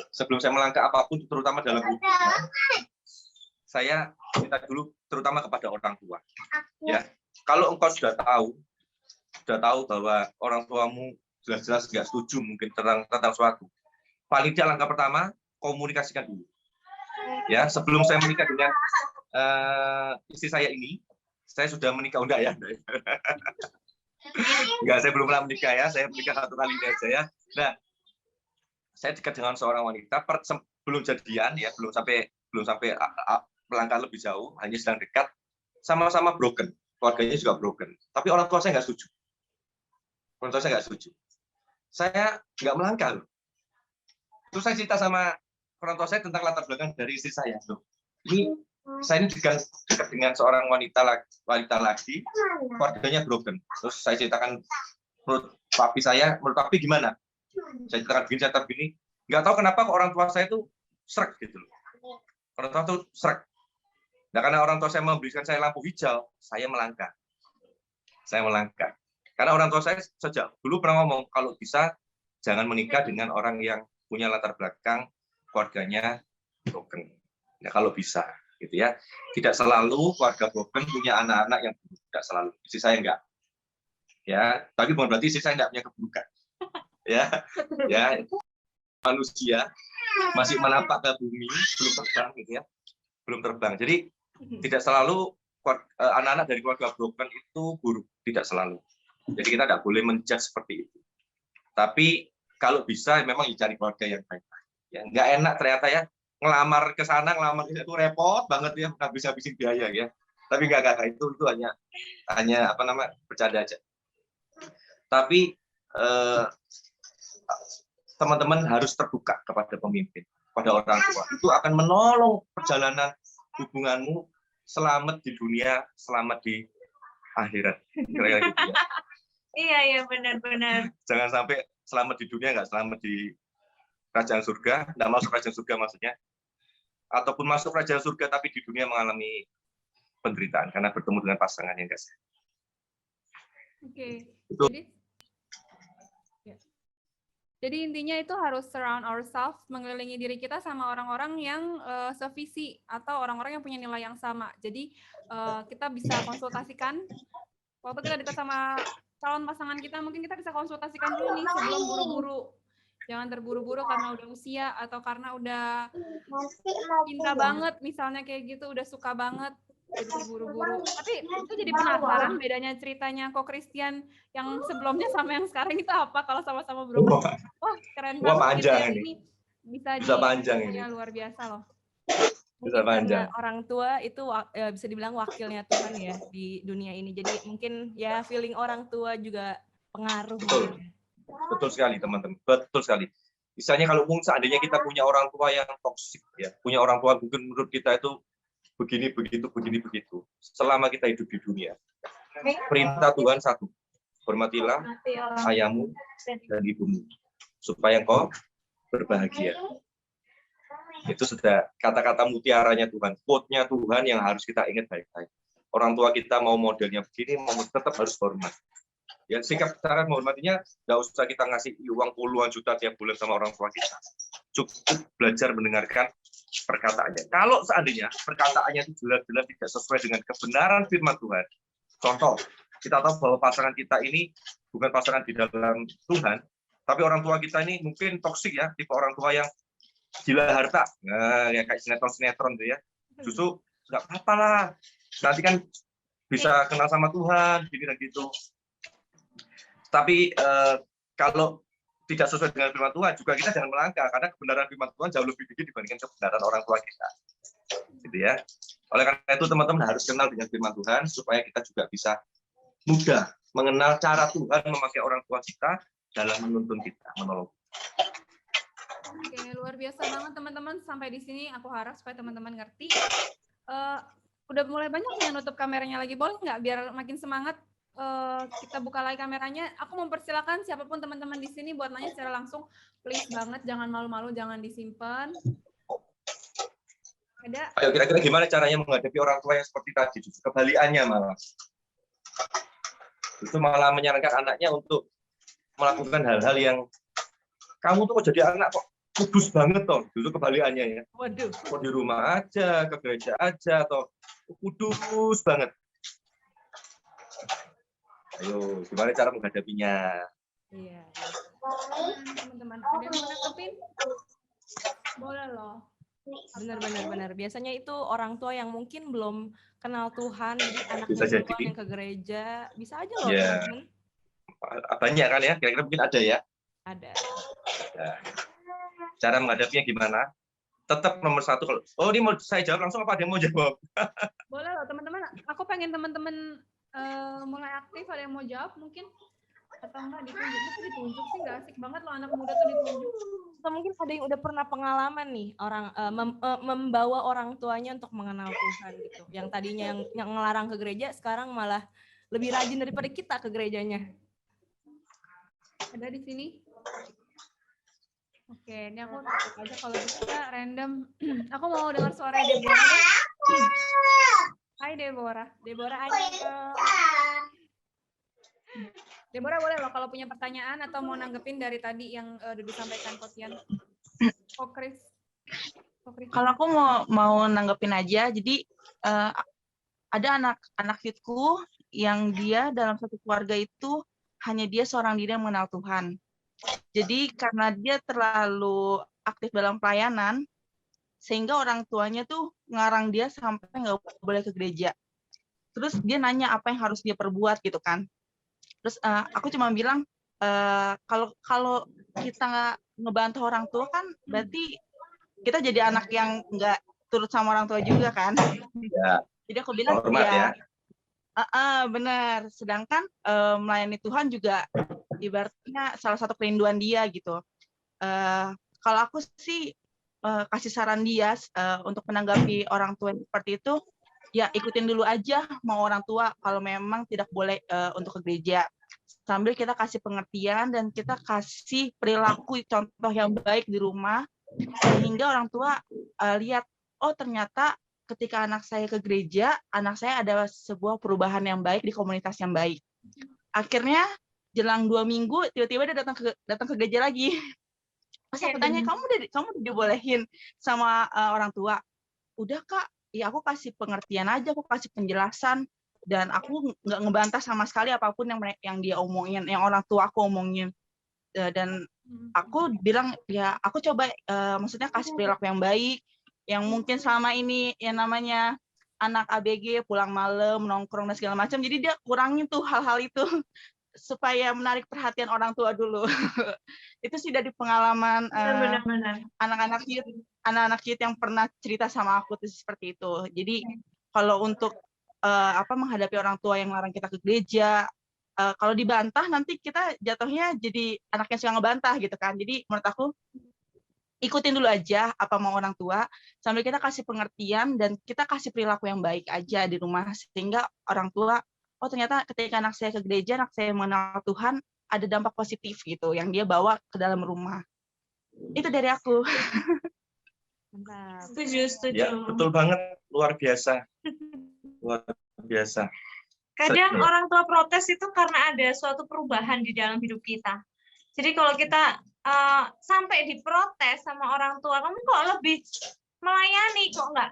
sebelum saya melangkah apapun, terutama dalam hubungan, saya minta dulu, terutama kepada orang tua. Ya, kalau engkau sudah tahu bahwa orang tuamu jelas-jelas nggak setuju mungkin tentang suatu, paling tidak langkah pertama komunikasikan dulu. Ya, sebelum saya menikah dengan istri saya ini, saya sudah menikah enggak ya? Enggak, saya belum pernah menikah ya. Saya menikah 1 kali aja ya. Nah, saya dekat dengan seorang wanita belum jadian ya, belum sampai melangkah lebih jauh, hanya sedang dekat, sama-sama broken, keluarganya juga broken. Tapi orang tua saya nggak setuju. Saya nggak melangkah loh. Terus saya cerita sama orang tua saya tentang latar belakang dari istri saya. Loh, saya ini dekat dengan seorang wanita lagi, keluarganya broken. Terus saya ceritakan menurut papi gimana? Saya ceritakan begini, nggak tahu kenapa orang tua saya tuh srek gitu loh. Orang tua tuh srek. Nah, karena orang tua saya memberikan saya lampu hijau, saya melangkah. Karena orang tua saya sejak dulu pernah ngomong, kalau bisa jangan menikah dengan orang yang punya latar belakang keluarganya broken. Ya, kalau bisa. Gitu ya, tidak selalu keluarga broken punya anak-anak yang buruk, tidak selalu. Istri saya enggak, ya, tapi bukan berarti istri saya enggak punya keburukan, ya, manusia masih menapak ke bumi, belum terbang, gitu ya, belum terbang. Jadi tidak selalu anak-anak dari keluarga broken itu buruk, tidak selalu. Jadi kita tidak boleh menjudge seperti itu. Tapi kalau bisa, memang dicari keluarga yang baik-baik. Ya, enggak enak ternyata ya. Ngelamar ke sana, ngelamar ke situ repot banget ya, habis-habisin biaya ya. Tapi enggak itu hanya bercanda aja. Tapi teman-teman harus terbuka kepada pemimpin, pada orang tua. Itu akan menolong perjalanan hubunganmu selamat di dunia, selamat di akhirat. Kira-kira gitu ya. Iya benar-benar. Jangan sampai selamat di dunia nggak selamat di kerajaan surga, nggak masuk kerajaan surga maksudnya, ataupun masuk kerajaan surga tapi di dunia mengalami penderitaan karena bertemu dengan pasangan yang nggak sehat. Oke. Betul. Jadi ya. Jadi intinya itu harus surround ourselves, mengelilingi diri kita sama orang-orang yang sevisi atau orang-orang yang punya nilai yang sama. Jadi kita bisa konsultasikan waktu kita dekat sama calon pasangan kita, mungkin kita bisa konsultasikan dulu nih sebelum buru-buru. Jangan terburu-buru karena udah usia atau karena udah cinta banget, misalnya kayak gitu, udah suka banget, jadi terburu-buru. Tapi itu jadi penasaran bedanya ceritanya Ko Christian yang sebelumnya sama yang sekarang itu apa kalau sama-sama berubah. Wah, keren Wah, banget gitu panjang ya. ini. Ini bisa panjang ini. ya, luar biasa loh. Bisa Mungkin panjang. karena orang tua itu bisa dibilang wakilnya Tuhan ya di dunia ini. Jadi mungkin ya feeling orang tua juga pengaruh. Betul. mungkin ya. Betul sekali teman-teman, betul sekali. Misalnya kalau seandainya kita punya orang tua yang toksik, ya, punya orang tua mungkin menurut kita itu begini begitu. Selama kita hidup di dunia, perintah Tuhan satu, hormatilah ayahmu dan ibumu, supaya engkau berbahagia. Itu sudah kata-kata mutiaranya Tuhan, quote-nya Tuhan yang harus kita ingat baik-baik. Orang tua kita mau modelnya begini, mau tetap harus hormat. Ya, sikap cara menghormatinya nggak usah kita ngasih uang puluhan juta tiap bulan sama orang tua kita. Cukup belajar mendengarkan perkataannya. Kalau seandainya perkataannya itu jelas-jelas tidak sesuai dengan kebenaran firman Tuhan. Contoh, kita tahu bahwa pasangan kita ini bukan pasangan di dalam Tuhan, tapi orang tua kita ini mungkin toksik ya, tipe orang tua yang gila harta. Nah, ya kayak sinetron-sinetron tuh ya. Justru nggak apa-apa lah. Nanti kan bisa kenal sama Tuhan, gini dan gitu. Tapi kalau tidak sesuai dengan firman Tuhan, juga kita jangan melangkah, karena kebenaran firman Tuhan jauh lebih tinggi dibandingkan kebenaran orang tua kita. Gitu ya. Oleh karena itu teman-teman harus kenal dengan firman Tuhan, supaya kita juga bisa mudah mengenal cara Tuhan memakai orang tua kita dalam menuntun kita, menolong. Oke, luar biasa banget teman-teman. Sampai di sini aku harap supaya teman-teman ngerti. Udah mulai banyak yang nutup kameranya lagi, boleh nggak biar makin semangat? Kita buka lagi kameranya. Aku mempersilakan siapapun teman-teman di sini buat nanya secara langsung. Please banget, jangan malu-malu, jangan disimpan. Ada? Ayo kira-kira gimana caranya menghadapi orang tua yang seperti tadi? Justru kebalikannya malah. Justru malah menyarankan anaknya untuk melakukan hal-hal yang kamu tuh kok jadi anak kok kudus banget toh. Justru kebalikannya ya. Waduh. Kok di rumah aja, ke gereja aja, atau kudus banget. Ayo, gimana cara menghadapinya? Iya. Teman-teman, ada yang mau nanggepin? Boleh loh. Benar. Biasanya itu orang tua yang mungkin belum kenal Tuhan, jadi anaknya Bisa duluan jadi. yang ke gereja, bisa aja loh Iya. teman-teman. Banyak kan ya? Kira-kira mungkin ada ya? Ada. Nah, cara menghadapinya gimana? Tetap nomor satu. Kalau ini mau saya jawab langsung apa ada yang mau jawab? Boleh loh teman-teman. Aku pengen teman-teman mulai aktif. Ada yang mau jawab mungkin? Atau enggak ditunjuk? Masa ditunjuk sih nggak asik banget loh anak muda tuh ditunjuk. Atau mungkin ada yang udah pernah pengalaman nih orang membawa orang tuanya untuk mengenal Tuhan gitu. Yang tadinya yang ngelarang ke gereja sekarang malah lebih rajin daripada kita ke gerejanya. Ada di sini? Oke, ini aku tutup aja kalau bisa random. Aku mau dengar suara Deborah deh. Hai Deborah. Deborah Deborah boleh loh kalau punya pertanyaan atau mau nanggepin dari tadi yang udah disampaikan Kotian. Chris. Kalau aku mau nanggepin aja, jadi ada anak youthku yang dia dalam satu keluarga itu hanya dia seorang diri yang mengenal Tuhan. Jadi karena dia terlalu aktif dalam pelayanan, sehingga orang tuanya tuh ngarang dia sampai nggak boleh ke gereja. Terus dia nanya apa yang harus dia perbuat gitu kan. Terus aku cuma bilang, kalau kita nggak ngebantu orang tua kan berarti kita jadi anak yang nggak turut sama orang tua juga kan. Ya. Jadi aku bilang Hormat ya. Benar. Sedangkan melayani Tuhan juga ibaratnya salah satu kerinduan dia gitu. Kalau aku sih kasih saran dia untuk menanggapi orang tua yang seperti itu, ya ikutin dulu aja mau orang tua kalau memang tidak boleh untuk ke gereja. Sambil kita kasih pengertian dan kita kasih perilaku contoh yang baik di rumah, sehingga orang tua lihat, oh ternyata ketika anak saya ke gereja, anak saya ada sebuah perubahan yang baik di komunitas yang baik. akhirnya jelang 2 minggu tiba-tiba dia datang ke gereja lagi. Terus aku tanya, kamu udah dibolehin sama orang tua? Udah Kak, ya aku kasih pengertian aja, aku kasih penjelasan, dan aku nggak ngebantah sama sekali apapun yang dia omongin, yang orang tua aku omongin. Dan aku bilang ya aku coba maksudnya kasih perilaku yang baik, yang mungkin selama ini yang namanya anak ABG pulang malam nongkrong dan segala macam, jadi dia kurangin tuh hal-hal itu supaya menarik perhatian orang tua dulu. Itu sih dari pengalaman Benar-benar. anak-anak youth yang pernah cerita sama aku tuh seperti itu. Jadi kalau untuk menghadapi orang tua yang larang kita ke gereja, kalau dibantah nanti kita jatuhnya jadi anak yang suka ngebantah gitu kan. Jadi menurut aku ikutin dulu aja apa mau orang tua, sambil kita kasih pengertian dan kita kasih perilaku yang baik aja di rumah, sehingga orang tua, oh ternyata ketika anak saya ke gereja, anak saya mengenal Tuhan, ada dampak positif gitu yang dia bawa ke dalam rumah. Itu dari aku. Mantap. Setuju. Ya, betul banget, luar biasa. Luar biasa. Kadang orang tua protes itu karena ada suatu perubahan di dalam hidup kita. Jadi kalau kita sampai diprotes sama orang tua, kamu kok lebih melayani, kok enggak?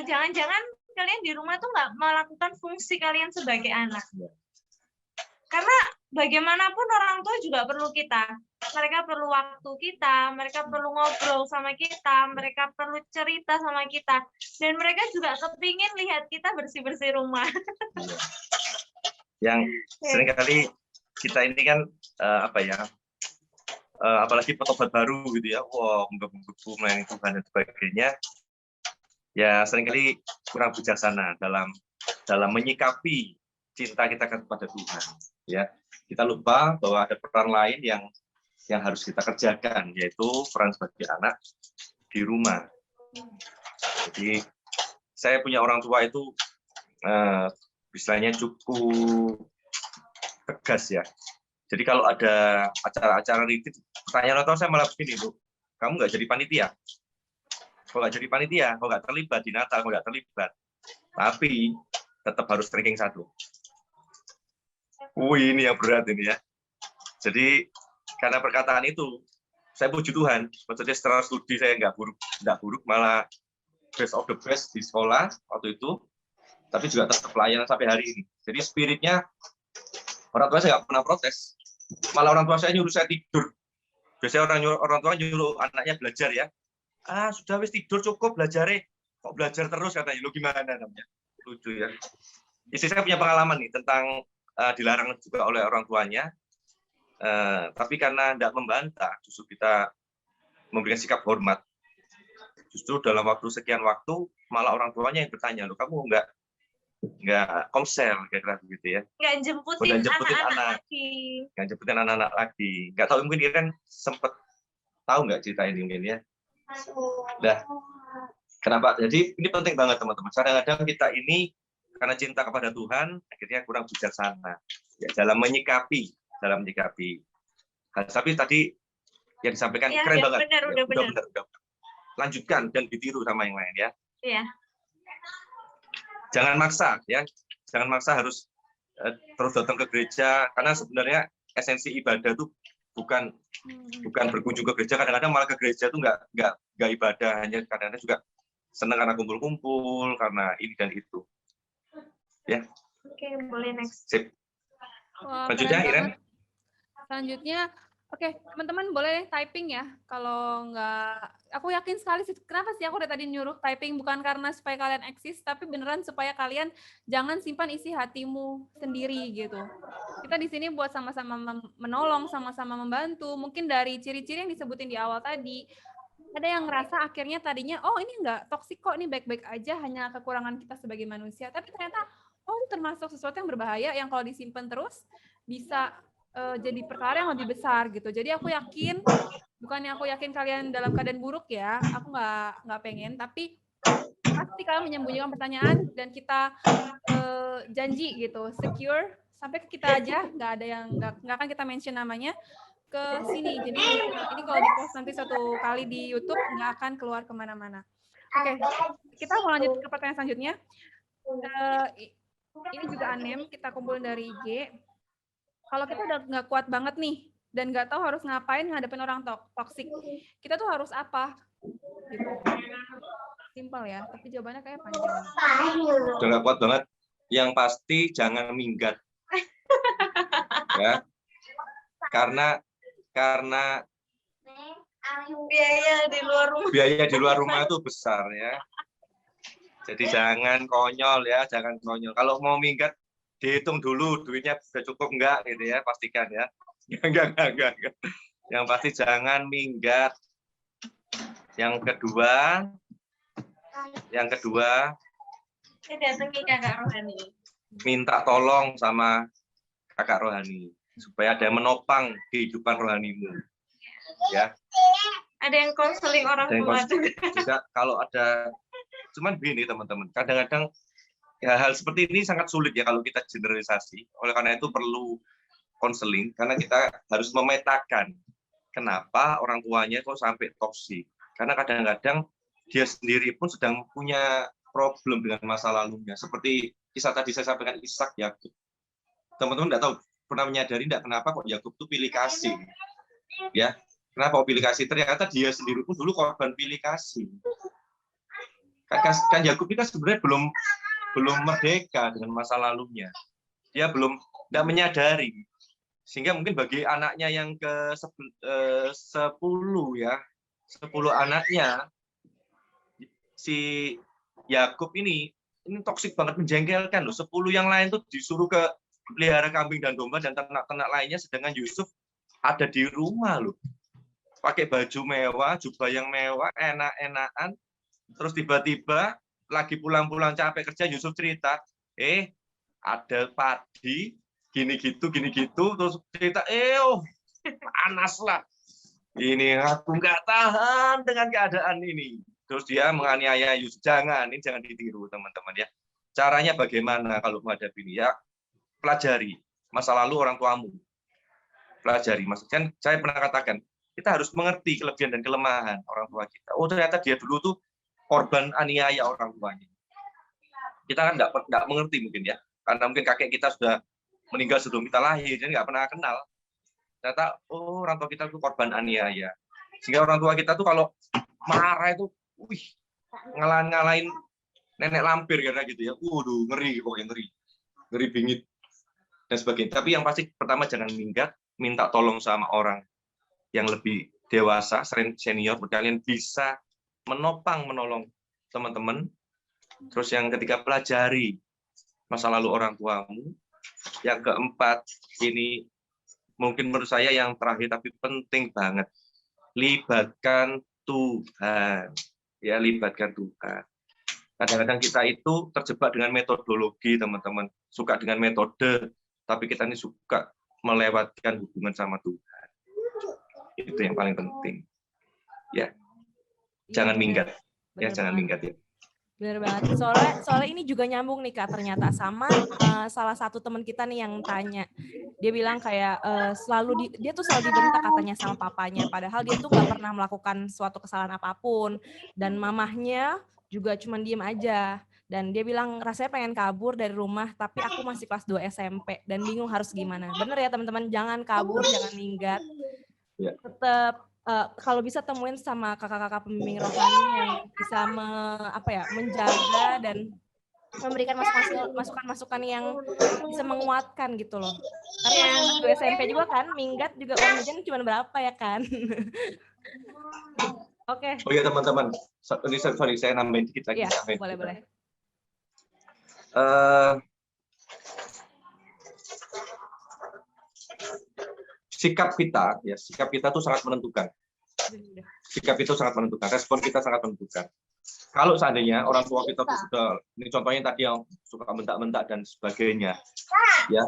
Jangan-jangan kalian di rumah tuh nggak melakukan fungsi kalian sebagai anak. Karena bagaimanapun orang tua juga perlu kita. Mereka perlu waktu kita, mereka perlu ngobrol sama kita, mereka perlu cerita sama kita. Dan mereka juga kepingin lihat kita bersih-bersih rumah. Yang seringkali kita ini kan apalagi petobat baru gitu ya, menggebu-gebu melayani Tuhan dan sebagainya, ya seringkali kurang bijaksana dalam menyikapi cinta kita kepada Tuhan. Ya, kita lupa bahwa ada peran lain yang harus kita kerjakan, yaitu peran sebagai anak di rumah. Jadi saya punya orang tua itu istilahnya cukup tegas ya. Jadi kalau ada acara-acara retreat, pertanyaan orang tua saya malah begini, Bu, kamu nggak jadi panitia? Kalau nggak jadi panitia, kalau nggak terlibat di Natal, kalau nggak terlibat, tapi tetap harus ranking 1. Ini yang berat ini ya. Jadi karena perkataan itu, saya puji Tuhan, maksudnya setelah studi saya nggak buruk, malah best of the best di sekolah waktu itu, tapi juga tetap pelayanan sampai hari ini. Jadi spiritnya, orang tua saya nggak pernah protes, malah orang tua saya nyuruh saya tidur. Biasanya orang tua nyuruh anaknya belajar ya, sudah wis tidur cukup belajar, kok belajar terus katanya, lu gimana namanya, lucu ya. Istri saya punya pengalaman nih tentang dilarang juga oleh orang tuanya, tapi karena tidak membantah, justru kita memberikan sikap hormat. Justru dalam waktu sekian waktu, malah orang tuanya yang bertanya, lo kamu nggak komsel, kira-kira begitu ya. Nggak jemputin anak-anak lagi. Nggak tahu, mungkin dia kan sempat tahu nggak cerita ini mungkin ya. Nah, kenapa? Jadi ini penting banget teman-teman. Kadang-kadang kita ini karena cinta kepada Tuhan, akhirnya kurang bijaksana ya, dalam menyikapi. Tapi tadi yang disampaikan keren banget. Benar. Lanjutkan dan ditiru sama yang lain ya. Iya. Jangan maksa ya. Jangan maksa harus terus datang ke gereja, karena sebenarnya esensi ibadah itu bukan berkunjung ke gereja. Kadang-kadang malah ke gereja itu nggak ibadah, hanya kadang-kadang juga senang karena kumpul-kumpul, karena ini dan itu. Ya. Oke, boleh next. Sip. Wah, Selanjutnya, keren Iren. banget. Selanjutnya, oke, teman-teman boleh typing ya. Kalau nggak, aku yakin sekali sih. Kenapa sih aku dari tadi nyuruh typing? Bukan karena supaya kalian eksis, tapi beneran supaya kalian jangan simpan isi hatimu sendiri gitu. Kita di sini buat sama-sama menolong, sama-sama membantu. Mungkin dari ciri-ciri yang disebutin di awal tadi, ada yang ngerasa akhirnya tadinya, oh ini nggak toksik kok, ini baik-baik aja, hanya kekurangan kita sebagai manusia. Tapi ternyata, oh ini termasuk sesuatu yang berbahaya, yang kalau disimpan terus bisa jadi perkara yang lebih besar gitu. Jadi aku yakin, bukannya aku yakin kalian dalam keadaan buruk ya, aku nggak pengen, tapi pasti kalian menyembunyikan pertanyaan dan kita janji gitu, secure sampai ke kita aja, nggak ada yang nggak akan kita mention namanya ke sini. Jadi ini kalau di post nanti suatu kali di YouTube nggak akan keluar kemana-mana. Oke, kita mau lanjut ke pertanyaan selanjutnya. Ini juga Anem, kita kumpulin dari IG. Kalau kita udah nggak kuat banget nih, dan nggak tahu harus ngapain ngadepin orang toksik, kita tuh harus apa? Gitu. Simpel ya, tapi jawabannya kayak panjang. Udah nggak kuat banget. Yang pasti jangan minggat. Ya. Karena biaya di luar rumah itu besar ya. Jadi jangan konyol ya, jangan konyol. Kalau mau minggat, dihitung dulu duitnya sudah cukup enggak gitu ya, pastikan ya. Enggak. Yang pasti jangan minggat. Yang kedua, minta tolong sama kakak rohani supaya ada yang menopang kehidupan rohanimu. Ya. Ada yang konseling orang tua juga kalau ada, cuman begini teman-teman, kadang-kadang ya, hal seperti ini sangat sulit ya kalau kita generalisasi. Oleh karena itu perlu konseling, karena kita harus memetakan kenapa orang tuanya kok sampai toksik. Karena kadang-kadang dia sendiri pun sedang punya problem dengan masa lalunya. Seperti kisah tadi saya sampaikan Ishak Yakub. Teman-teman nggak tahu, pernah menyadari nggak kenapa kok Yakub itu pilih kasih? Ya, kenapa kok pilih kasih? Ternyata dia sendiri pun dulu korban pilih kasih. Kan Yakub ini kan sebenarnya belum merdeka dengan masa lalunya. Dia belum nggak menyadari. Sehingga mungkin bagi anaknya yang ke 10 ya, 10 anaknya, si Yakub ini toksik banget, menjengkelkan loh. 10 yang lain tuh disuruh ke pelihara kambing dan domba dan ternak-ternak lainnya, sedangkan Yusuf ada di rumah loh. Pakai baju mewah, jubah yang mewah, enak-enakan. Terus tiba-tiba lagi pulang-pulang capek kerja, Yusuf cerita, ada padi, gini gitu, terus cerita, panas lah. Ini aku nggak tahan dengan keadaan ini. Terus dia menganiaya Yusuf. Ini jangan ditiru teman-teman ya. Caranya bagaimana kalau menghadapi ini? Ya, pelajari masa lalu orang tuamu. Pelajari. Maksudnya saya pernah katakan, kita harus mengerti kelebihan dan kelemahan orang tua kita. Oh, ternyata dia dulu tuh korban aniaya orang tuanya. Kita kan nggak mengerti mungkin ya. Karena mungkin kakek kita sudah meninggal sebelum kita lahir, jadi nggak pernah kenal. Ternyata, orang tua kita itu korban aniaya. Sehingga orang tua kita tuh kalau marah itu, ngalahin nenek lampir karena gitu ya. Waduh, ngeri pokoknya, ngeri bingit dan sebagainya. Tapi yang pasti pertama jangan minggat, minta tolong sama orang yang lebih dewasa, senior, kalian bisa menolong teman-teman. Terus yang ketiga, pelajari masa lalu orang tuamu. Yang keempat, ini mungkin menurut saya yang terakhir tapi penting banget, libatkan Tuhan. Ya, libatkan Tuhan. Kadang-kadang kita itu terjebak dengan metodologi, teman-teman. Suka dengan metode, tapi kita ini suka melewatkan hubungan sama Tuhan. Itu yang paling penting. Ya. Jangan minggat. Ya, jangan minggat ya. Bener banget. Soalnya ini juga nyambung nih Kak, ternyata sama salah satu teman kita nih yang tanya. Dia bilang kayak dia tuh selalu dibentak katanya sama papanya, padahal dia tuh nggak pernah melakukan suatu kesalahan apapun, dan mamahnya juga cuma diem aja. Dan dia bilang rasanya pengen kabur dari rumah, tapi aku masih kelas 2 SMP dan bingung harus gimana. Bener ya teman-teman, jangan kabur, jangan minggat. Tetap kalau bisa temuin sama kakak-kakak pembimbing rohani yang bisa menjaga dan memberikan masukan-masukan yang bisa menguatkan gitu loh. Karena waktu SMP juga kan, minggat juga uang jajan cuma berapa ya kan. Oke. Oh ya teman-teman, sorry saya nambahin dikit lagi. Iya, boleh. Sikap kita itu sangat menentukan. Respon kita sangat menentukan. Kalau seandainya orang tua kita tuh sudah, ini contohnya tadi yang suka bentak-bentak dan sebagainya, ya,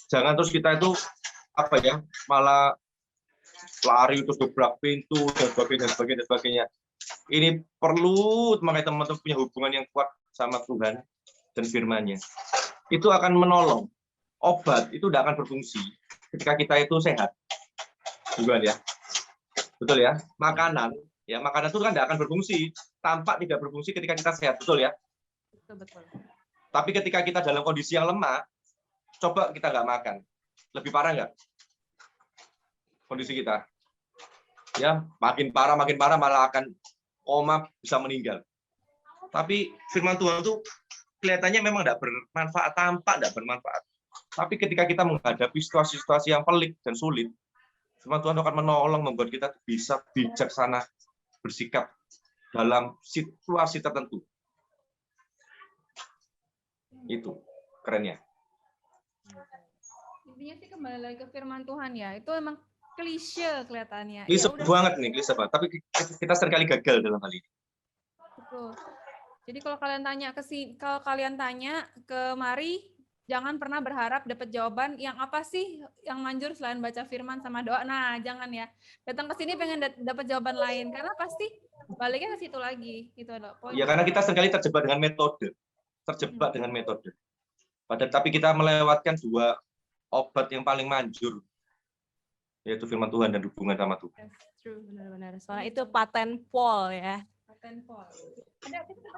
jangan terus kita itu malah lari terus gebrak pintu dan sebagainya. Ini perlu makanya teman-teman punya hubungan yang kuat sama Tuhan dan firman-Nya. Itu akan menolong. Obat itu tidak akan berfungsi ketika kita itu sehat. Juga ya. Betul ya? Makanan itu kan tidak akan berfungsi, tampak tidak berfungsi ketika kita sehat, betul ya? Betul. Tapi ketika kita dalam kondisi yang lemah, coba kita nggak makan. Lebih parah nggak kondisi kita? Ya, makin parah malah akan koma, bisa meninggal. Tapi firman Tuhan itu kelihatannya memang tidak bermanfaat, tampak tidak bermanfaat. Tapi ketika kita menghadapi situasi-situasi yang pelik dan sulit, firman Tuhan akan menolong, membuat kita bisa bijaksana bersikap dalam situasi tertentu. Itu kerennya. Intinya sih kembali lagi ke firman Tuhan ya. Itu emang klise kelihatannya. Klise Ya udah, banget nih, klise banget. Tapi kita seringkali gagal dalam hal ini. betul. Jadi kalau kalian tanya ke Mari, jangan pernah berharap dapat jawaban yang apa sih yang manjur selain baca firman sama doa. Nah, jangan ya. Datang ke sini pengen dapat jawaban lain karena pasti baliknya ke situ lagi. Itu adalah poin. Ya, karena kita seringkali terjebak dengan metode. Padahal tapi kita melewatkan dua obat yang paling manjur, yaitu firman Tuhan dan hubungan sama Tuhan. Yes, true, benar-benar. Soalnya itu paten Paul ya. Paten Paul. Ada kita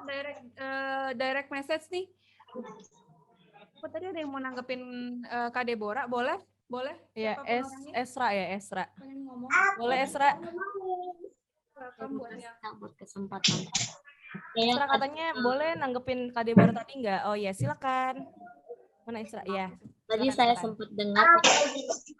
direct message nih. Apa tadi ada yang mau nanggepin Kak Deborah? Boleh? Boleh? Ya, Siapapun orangnya. Esra ya, Esra. Pengen ngomong. Boleh Esra. Welcome buat yang buat kesempatan. Esra katanya boleh nanggepin Kak Deborah tadi nggak? Oh ya, silakan. Mana Esra? Ya. Tadi silakan, saya silakan. sempat dengar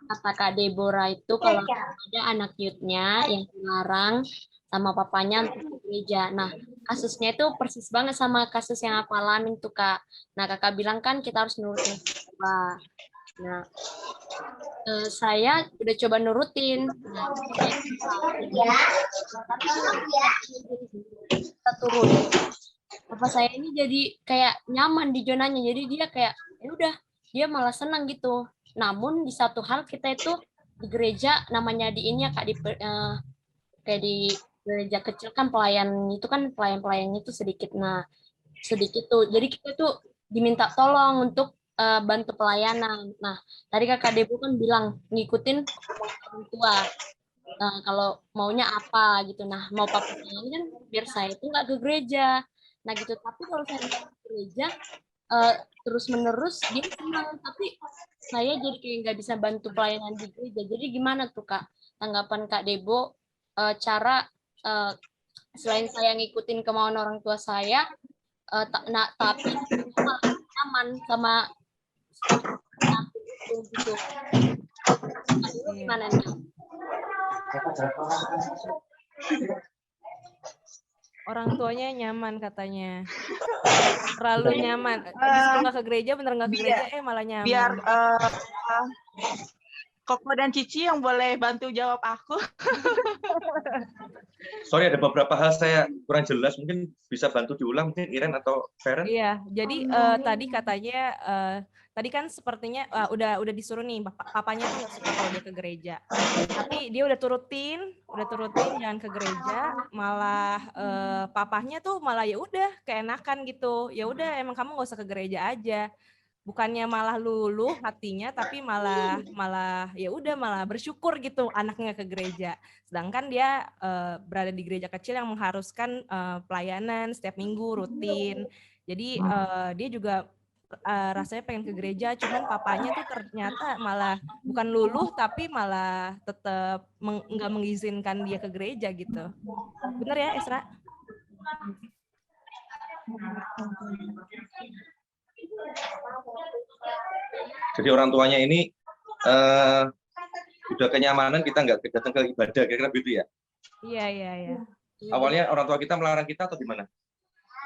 kata Kak Deborah itu kalau ada anak youth-nya yang dilarang sama papanya untuk ke gereja. Nah, kasusnya itu persis banget sama kasus yang aku alamin tuh, Kak. Nah, Kakak bilang kan kita harus nurutin apa. Nah, saya udah coba nurutin. Nah, kita turun. Papa saya ini jadi kayak nyaman di zonanya. Jadi dia kayak ya udah, dia malah senang gitu. Namun di satu hal kita itu di gereja namanya di ini ya Kak, kayak di gereja kecil kan pelayan pelayannya itu sedikit. Nah, sedikit tuh. Jadi kita tuh diminta tolong untuk bantu pelayanan. Nah, tadi Kakak Debu kan bilang ngikutin orang tua. Kalau maunya apa gitu. Nah, mau papa saya ini kan biar saya itu nggak ke gereja. Nah gitu. Tapi kalau saya nggak ke gereja terus menerus dia senang. Tapi saya jadi kayak nggak bisa bantu pelayanan di gereja. Jadi gimana tuh Kak tanggapan Kak Debo, cara selain saya ngikutin kemauan orang tua saya, tapi nyaman sama gitu. Gimana nih? Orang tuanya nyaman katanya. Terlalu nyaman. Disuruh nggak ke gereja, bener nggak ke gereja, malah nyaman. Biar Koko dan Cici yang boleh bantu jawab aku. Sorry, ada beberapa hal saya kurang jelas. Mungkin bisa bantu diulang, mungkin Iren atau Feren? Iya, jadi tadi katanya, tadi kan sepertinya udah disuruh nih, papanya tuh nggak suka kalau dia ke gereja. Tapi dia udah turutin jangan ke gereja, malah papahnya tuh malah ya udah keenakan gitu. Ya udah emang kamu nggak usah ke gereja aja. Bukannya malah luluh hatinya, tapi malah ya udah malah bersyukur gitu anaknya ke gereja. Sedangkan dia berada di gereja kecil yang mengharuskan pelayanan setiap minggu rutin. Jadi dia juga rasanya pengen ke gereja, cuman papanya tuh ternyata malah bukan luluh tapi malah tetap nggak mengizinkan dia ke gereja gitu. Bener ya Esra? Jadi orang tuanya ini udah kenyamanan kita nggak datang ke ibadah, kira-kira begitu ya? Iya. Awalnya orang tua kita melarang kita atau gimana?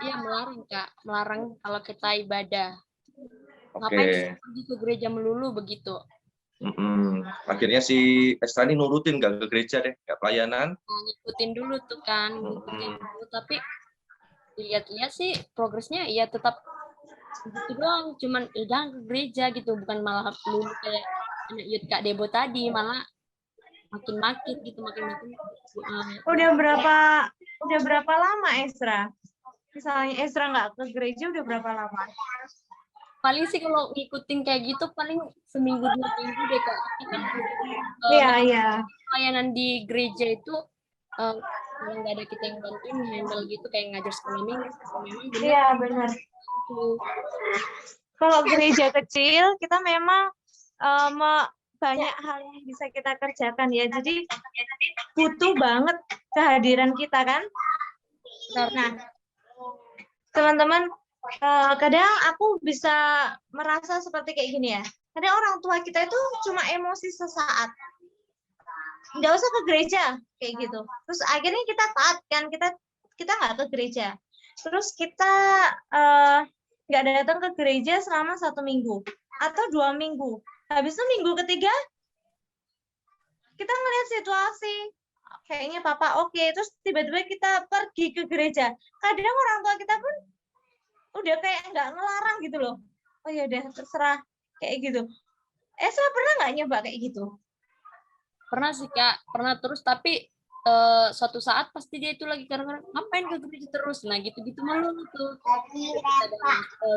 Iya melarang Kak, melarang kalau kita ibadah. Oke. Ngapain pergi ke gereja melulu begitu? Akhirnya si Esra ini nurutin nggak ke gereja deh, nggak pelayanan. Nah, ngikutin dulu tuh kan, ngikutin dulu. Tapi lihat-lihat sih progresnya ya tetap gitu doang. Cuman jangan ke gereja gitu, bukan malah melulu kayak anak youth Kak Debo tadi, malah makin gitu, makin. Udah berapa lama Esra? Misalnya Esra nggak ke gereja udah berapa lama? Paling sih kalau ngikutin kayak gitu paling seminggu 2 minggu deh Kak. Iya. Pelayanan di gereja itu kalau nggak ada kita yang bantuin handle gitu kayak ngajar sekolah minggu, memang benar Iya, benar. itu. Kalau gereja kecil, kita memang banyak hal yang bisa kita kerjakan ya. Jadi butuh banget kehadiran kita kan. Nah, teman-teman, kadang aku bisa merasa seperti kayak gini ya. Kadang orang tua kita itu cuma emosi sesaat. Nggak usah ke gereja kayak gitu. Terus akhirnya kita taat kan, kita nggak ke gereja. Terus kita nggak datang ke gereja selama 1 minggu atau 2 minggu. Habis itu minggu ketiga kita ngelihat situasi kayaknya papa oke, terus tiba-tiba kita pergi ke gereja. Kadang orang tua kita pun udah kayak nggak ngelarang gitu loh. Oh ya udah terserah kayak gitu. Esa pernah nggak nyoba kayak gitu? Pernah sih Kak, pernah terus tapi suatu saat pasti dia itu lagi karena ngapain ke gereja terus, nah gitu-gitu malu tuh.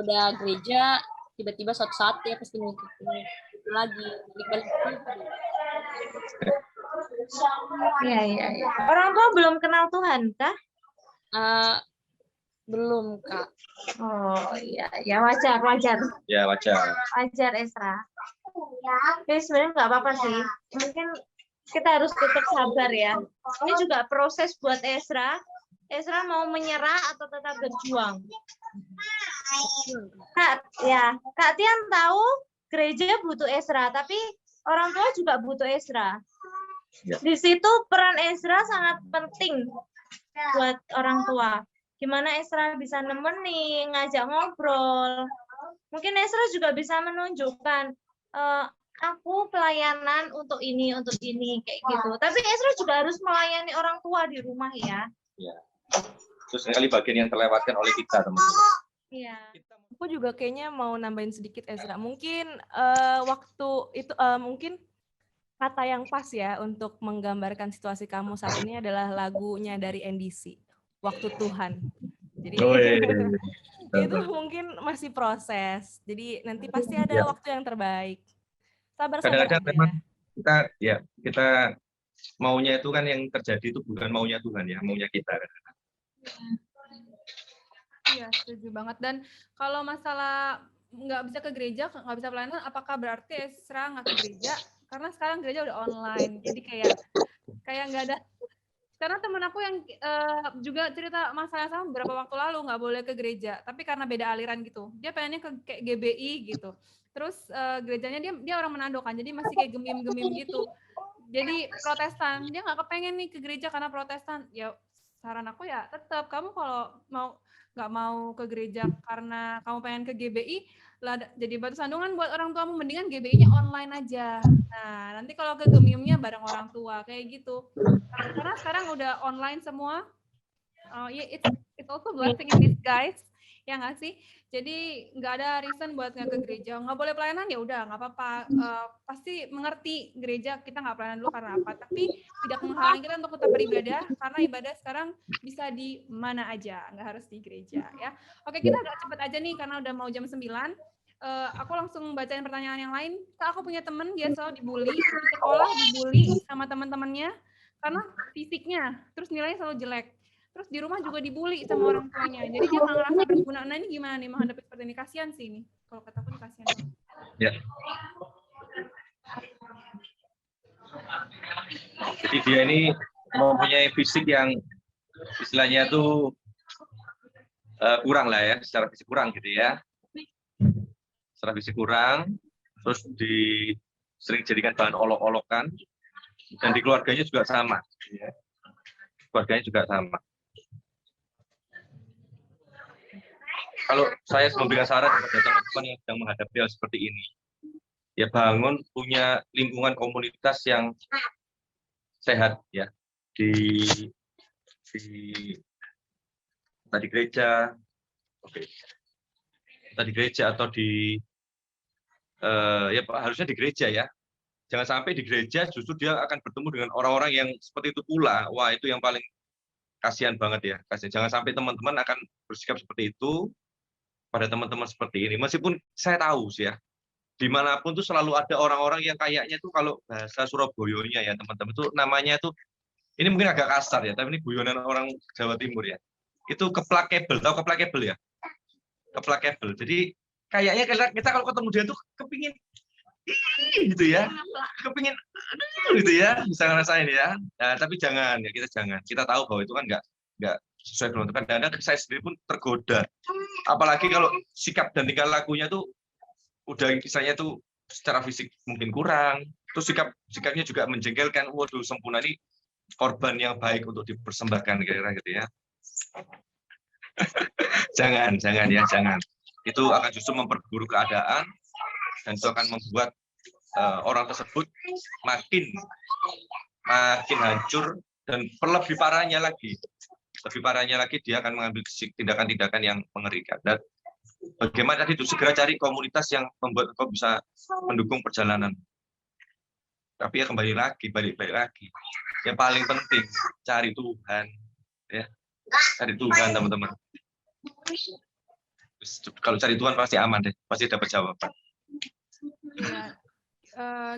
Udah gereja, tiba-tiba suatu saat dia pasti ngikutin itu lagi, balik-balik lagi. Iya. Orang tua belum kenal Tuhan kah? Belum Kak. Oh iya, ya wajar. Ya wajar. Wajar Esra. Tapi sebenarnya nggak apa-apa sih. Mungkin kita harus tetap sabar ya. Ini juga proses buat Esra. Esra mau menyerah atau tetap berjuang. Kak Tian tahu gereja butuh Esra, tapi orang tua juga butuh Esra. Ya. Di situ peran Esra sangat penting buat orang tua. Gimana Esra bisa nemenin, ngajak ngobrol. Mungkin Esra juga bisa menunjukkan aku pelayanan untuk ini kayak gitu. Tapi Esra juga harus melayani orang tua di rumah ya. Ya. Terus sekali bagian yang terlewatkan oleh kita, teman-teman. Iya. Aku juga kayaknya mau nambahin sedikit Ezra. Mungkin waktu itu mungkin kata yang pas ya untuk menggambarkan situasi kamu saat ini adalah lagunya dari NDC, Waktu Tuhan. Jadi itu mungkin masih proses. Jadi nanti pasti ada waktu yang terbaik. Sabar Kadang-kadang aja. memang kita maunya itu kan yang terjadi itu bukan maunya Tuhan ya, maunya kita. Iya, setuju banget. Dan kalau masalah nggak bisa ke gereja, nggak bisa pelayanan, apakah berarti Esra nggak ke gereja? Karena sekarang gereja udah online, jadi kayak nggak ada. Karena temen aku yang juga cerita masalah sama beberapa waktu lalu nggak boleh ke gereja, tapi karena beda aliran gitu, dia pengennya ke kayak GBI gitu. Terus gerejanya dia orang Manado kan, jadi masih kayak gemim-gemim gitu. Jadi Protestan, dia nggak kepengen nih ke gereja karena Protestan. Ya saran aku ya tetap kamu kalau nggak mau ke gereja karena kamu pengen ke GBI lah, jadi batu sandungan buat orang tuamu, mendingan GBI-nya online aja. Nah nanti kalau ke gemimnya bareng orang tua kayak gitu. Karena sekarang udah online semua. It's also blessing in disguise, ya nggak sih? Jadi nggak ada reason buat nggak ke gereja. Nggak boleh pelayanan ya udah nggak apa-apa. Pasti mengerti gereja kita nggak pelayanan dulu karena apa. Tapi tidak menghalangi kita untuk tetap beribadah karena ibadah sekarang bisa di mana aja, nggak harus di gereja ya. Oke, kita agak cepet aja nih karena udah mau jam 9. Aku langsung bacain pertanyaan yang lain. Aku punya temen dia selalu dibully di sekolah, dibully sama teman-temannya karena fisiknya, terus nilainya selalu jelek. Terus di rumah juga dibully sama orang tuanya. Jadi dia nggak ngerasa berguna. Nah ini gimana nih menghadapi seperti ini? Kasian sih ini. Kalau kataku nih kasian. Ya. Jadi dia ini mempunyai fisik yang istilahnya tuh kurang lah ya, secara fisik kurang gitu ya. Secara fisik kurang, terus sering jadikan bahan olok-olokan, dan di keluarganya juga sama. Ya. Keluarganya juga sama. Kalau saya memberikan saran kepada teman-teman yang sedang menghadapi hal seperti ini, ya bangun punya lingkungan komunitas yang sehat ya di gereja, di gereja atau harusnya di gereja ya. Jangan sampai di gereja justru dia akan bertemu dengan orang-orang yang seperti itu pula. Wah itu yang paling kasihan banget ya. Jangan sampai teman-teman akan bersikap seperti itu pada teman-teman seperti ini. Meskipun saya tahu sih ya, dimanapun tuh selalu ada orang-orang yang kayaknya tuh kalau bahasa Surabayanya ya teman-teman tuh namanya tuh ini mungkin agak kasar ya, tapi ini guyonan orang Jawa Timur ya. Itu keplakable, tahu keplakable ya? Keplakable. Jadi kayaknya kita kalau ketemu dia tuh kepingin gitu ya, kepingin gitu ya, bisa ngerasain ya. Nah, tapi jangan ya, kita tahu bahwa itu kan nggak sesuai dengan kadang-kadang saya sendiri pun tergoda. Apalagi kalau sikap dan tingkah lakunya tuh udah misalnya tuh secara fisik mungkin kurang, terus sikapnya juga menjengkelkan. Waduh, sempurna ini korban yang baik untuk dipersembahkan kira-kira gitu ya. jangan ya, jangan. Itu akan justru memperburuk keadaan dan itu akan membuat orang tersebut makin hancur, dan lebih parahnya lagi dia akan mengambil tindakan-tindakan yang mengerikan. Dan bagaimana tadi itu segera cari komunitas yang membuat engkau bisa mendukung perjalanan. Tapi ya kembali lagi, balik lagi. Yang paling penting cari Tuhan, ya. Cari Tuhan, teman-teman. Kalau cari Tuhan pasti aman deh, pasti dapat jawaban. Ya,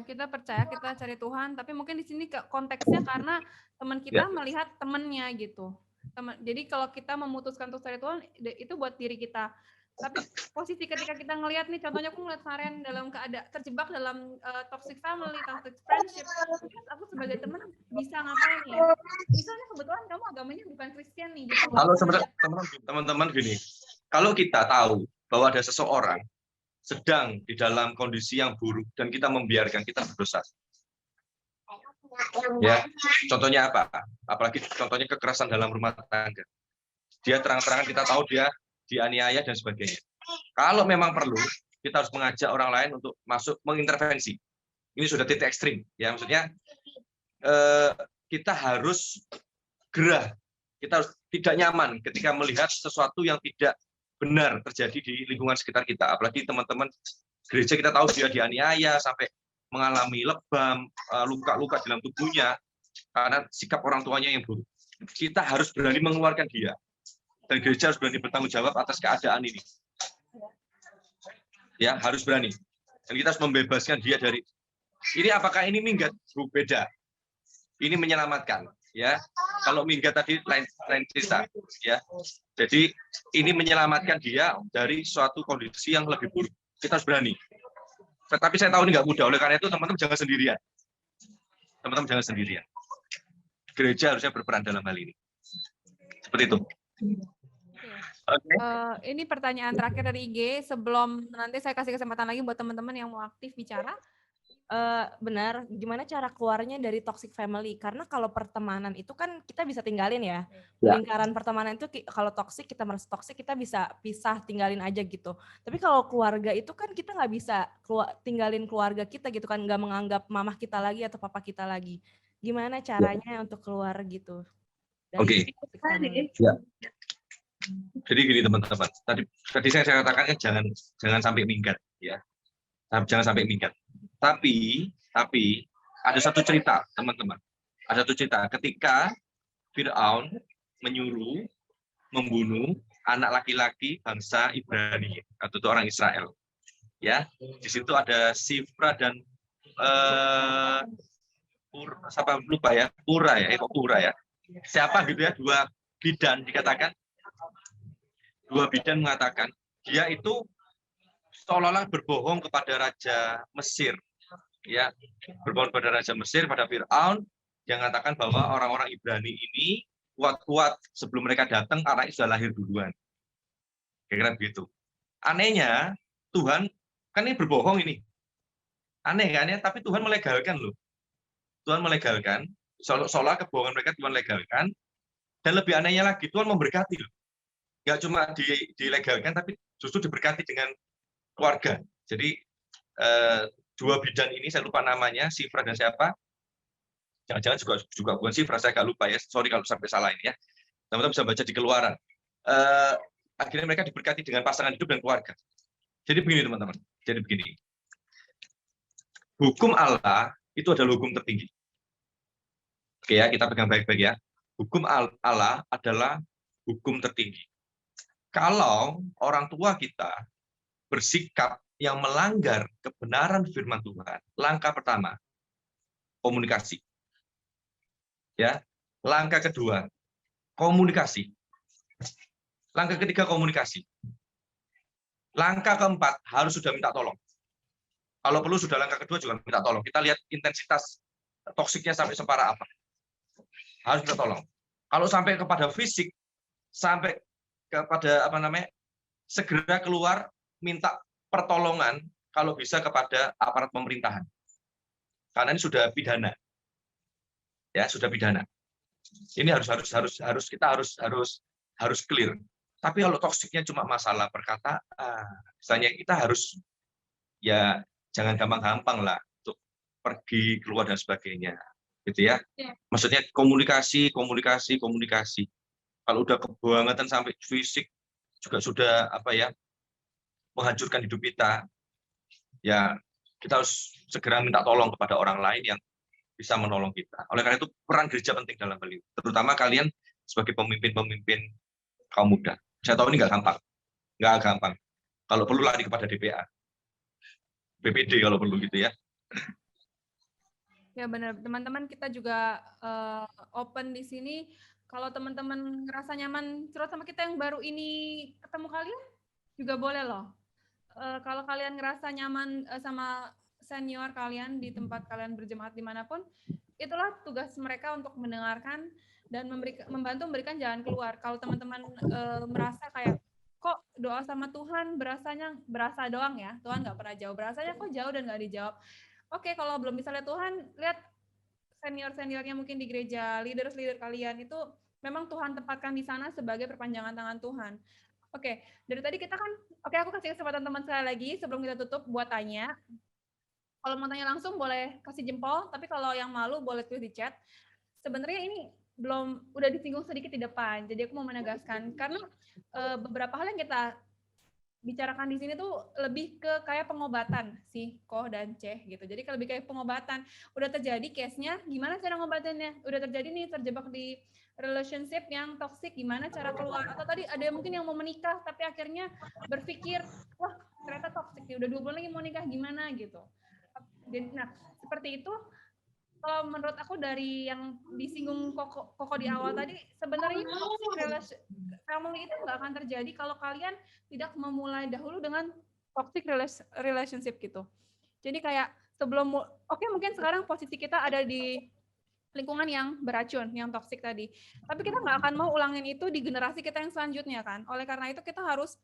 kita percaya kita cari Tuhan, tapi mungkin di sini konteksnya karena teman kita melihat temannya gitu. Jadi kalau kita memutuskan untuk cari Tuhan, itu buat diri kita. Tapi posisi ketika kita ngelihat nih, contohnya aku ngeliat Saren dalam keadaan terjebak dalam toxic family, toxic friendship, aku sebagai teman bisa ngapain ya? Misalnya kebetulan kamu agamanya bukan Kristen nih. Gitu. Kalau teman-teman gini, kalau kita tahu bahwa ada seseorang sedang di dalam kondisi yang buruk dan kita membiarkan, kita berdosa. Ya, contohnya apa? Apalagi contohnya kekerasan dalam rumah tangga. Dia terang-terangan kita tahu dia dianiaya dan sebagainya. Kalau memang perlu, kita harus mengajak orang lain untuk masuk mengintervensi. Ini sudah titik ekstrim, ya maksudnya kita harus gerah, kita harus tidak nyaman ketika melihat sesuatu yang tidak benar terjadi di lingkungan sekitar kita. Apalagi teman-teman gereja kita tahu dia dianiaya sampai mengalami lebam, luka-luka dalam tubuhnya karena sikap orang tuanya yang buruk. Kita harus berani mengeluarkan dia. Dan gereja harus berani bertanggung jawab atas keadaan ini. Ya, harus berani. Dan kita harus membebaskan dia dari ini. Apakah ini minggat? Beda. Ini menyelamatkan, ya. Kalau minggat tadi lain cerita, ya. Jadi ini menyelamatkan dia dari suatu kondisi yang lebih buruk. Kita harus berani. Tetapi saya tahu ini nggak mudah. Oleh karena itu teman-teman jangan sendirian. Teman-teman jangan sendirian. Gereja harusnya berperan dalam hal ini. Seperti itu. Ini pertanyaan terakhir dari IG sebelum nanti saya kasih kesempatan lagi buat teman-teman yang mau aktif bicara. Benar, gimana cara keluarnya dari toxic family? Karena kalau pertemanan itu kan kita bisa tinggalin ya. Lingkaran pertemanan itu kalau toxic, kita merasa toxic, kita bisa pisah, tinggalin aja gitu. Tapi kalau keluarga itu kan kita nggak bisa tinggalin keluarga kita gitu kan, nggak menganggap mamah kita lagi atau papa kita lagi. Gimana caranya untuk keluar gitu? Oke. Ya. Jadi gini teman-teman, tadi saya katakan kan jangan sampai minggat ya, jangan sampai minggat. Tapi ada satu cerita teman-teman, ada satu cerita ketika Fir'aun menyuruh membunuh anak laki-laki bangsa Ibrani atau orang Israel. Ya, di situ ada Sifra dan Pura ya. Siapa gitu ya, dua bidan dikatakan. Dua bidan mengatakan dia itu seolah-olah berbohong kepada Raja Mesir, ya, berbohong kepada Raja Mesir, pada Fir'aun, yang mengatakan bahwa orang-orang Ibrani ini kuat-kuat sebelum mereka datang anaknya sudah lahir duluan, kira-kira begitu. Anehnya Tuhan kan ini berbohong ini, aneh kan ya, tapi Tuhan melegalkan loh, Tuhan melegalkan, seolah-olah kebohongan mereka Tuhan legalkan, dan lebih anehnya lagi Tuhan memberkati loh. Nggak cuma dilegalkan, tapi justru diberkati dengan keluarga. Jadi dua bidan ini, saya lupa namanya, Sifra dan siapa, jangan-jangan juga bukan Sifra, saya nggak lupa ya, sorry kalau sampai salah ini ya. Teman-teman bisa baca di Keluaran. Akhirnya mereka diberkati dengan pasangan hidup dan keluarga. Jadi begini teman-teman, jadi begini. Hukum Allah itu adalah hukum tertinggi. Oke ya, kita pegang baik-baik ya. Hukum Allah adalah hukum tertinggi. Kalau orang tua kita bersikap yang melanggar kebenaran firman Tuhan, langkah pertama komunikasi. Ya, Langkah kedua, komunikasi. Langkah ketiga, komunikasi. Langkah keempat, harus sudah minta tolong. Kalau perlu sudah langkah kedua juga minta tolong. Kita lihat intensitas toksiknya sampai separah apa. Harus minta tolong. Kalau sampai kepada fisik, sampai kepada segera keluar minta pertolongan kalau bisa kepada aparat pemerintahan. Karena ini sudah pidana. Ya, sudah pidana. Ini kita harus clear. Tapi kalau toksiknya cuma masalah perkataan, misalnya kita harus ya jangan gampang-gampang lah untuk pergi keluar dan sebagainya, gitu ya. Maksudnya komunikasi. Kalau udah kebangetan sampai fisik juga sudah menghancurkan hidup kita. Ya kita harus segera minta tolong kepada orang lain yang bisa menolong kita. Oleh karena itu peran gereja penting dalam hal ini. Terutama kalian sebagai pemimpin kaum muda. Saya tahu ini nggak gampang. Kalau perlu lari kepada DPA, BPD kalau perlu gitu ya. Ya benar, teman-teman kita juga open di sini. Kalau teman-teman ngerasa nyaman curhat sama kita yang baru ini ketemu kalian, juga boleh loh. Kalau kalian ngerasa nyaman sama senior kalian di tempat kalian berjemaat dimanapun, itulah tugas mereka untuk mendengarkan dan membantu memberikan jalan keluar. Kalau teman-teman merasa kayak kok doa sama Tuhan berasa doang ya, Tuhan nggak pernah jauh, berasanya kok jauh dan nggak dijawab. Oke, kalau belum bisa lihat Tuhan, lihat senior-seniornya mungkin di gereja, leader kalian itu memang Tuhan tempatkan di sana sebagai perpanjangan tangan Tuhan. Oke, dari tadi kita kan, aku kasih kesempatan teman saya lagi sebelum kita tutup buat tanya. Kalau mau tanya langsung boleh kasih jempol, tapi kalau yang malu boleh tulis di chat. Sebenarnya ini udah disinggung sedikit di depan, jadi aku mau menegaskan karena beberapa hal yang kita bicarakan di sini tuh lebih ke kayak pengobatan sih, Ko dan C gitu. Jadi lebih kayak pengobatan. Udah terjadi case-nya, gimana cara ngobatinnya? Udah terjadi nih terjebak di relationship yang toxic, gimana cara keluar? Atau tadi ada yang mungkin yang mau menikah tapi akhirnya berpikir, wah ternyata toxic nih, udah 2 bulan lagi mau nikah gimana gitu. Nah, seperti itu. Kalau menurut aku dari yang disinggung Koko di awal tadi, sebenarnya toxic family itu nggak akan terjadi kalau kalian tidak memulai dahulu dengan toxic relationship gitu. Jadi kayak sebelum, mungkin sekarang posisi kita ada di lingkungan yang beracun, yang toxic tadi. Tapi kita nggak akan mau ulangin itu di generasi kita yang selanjutnya kan. Oleh karena itu kita harus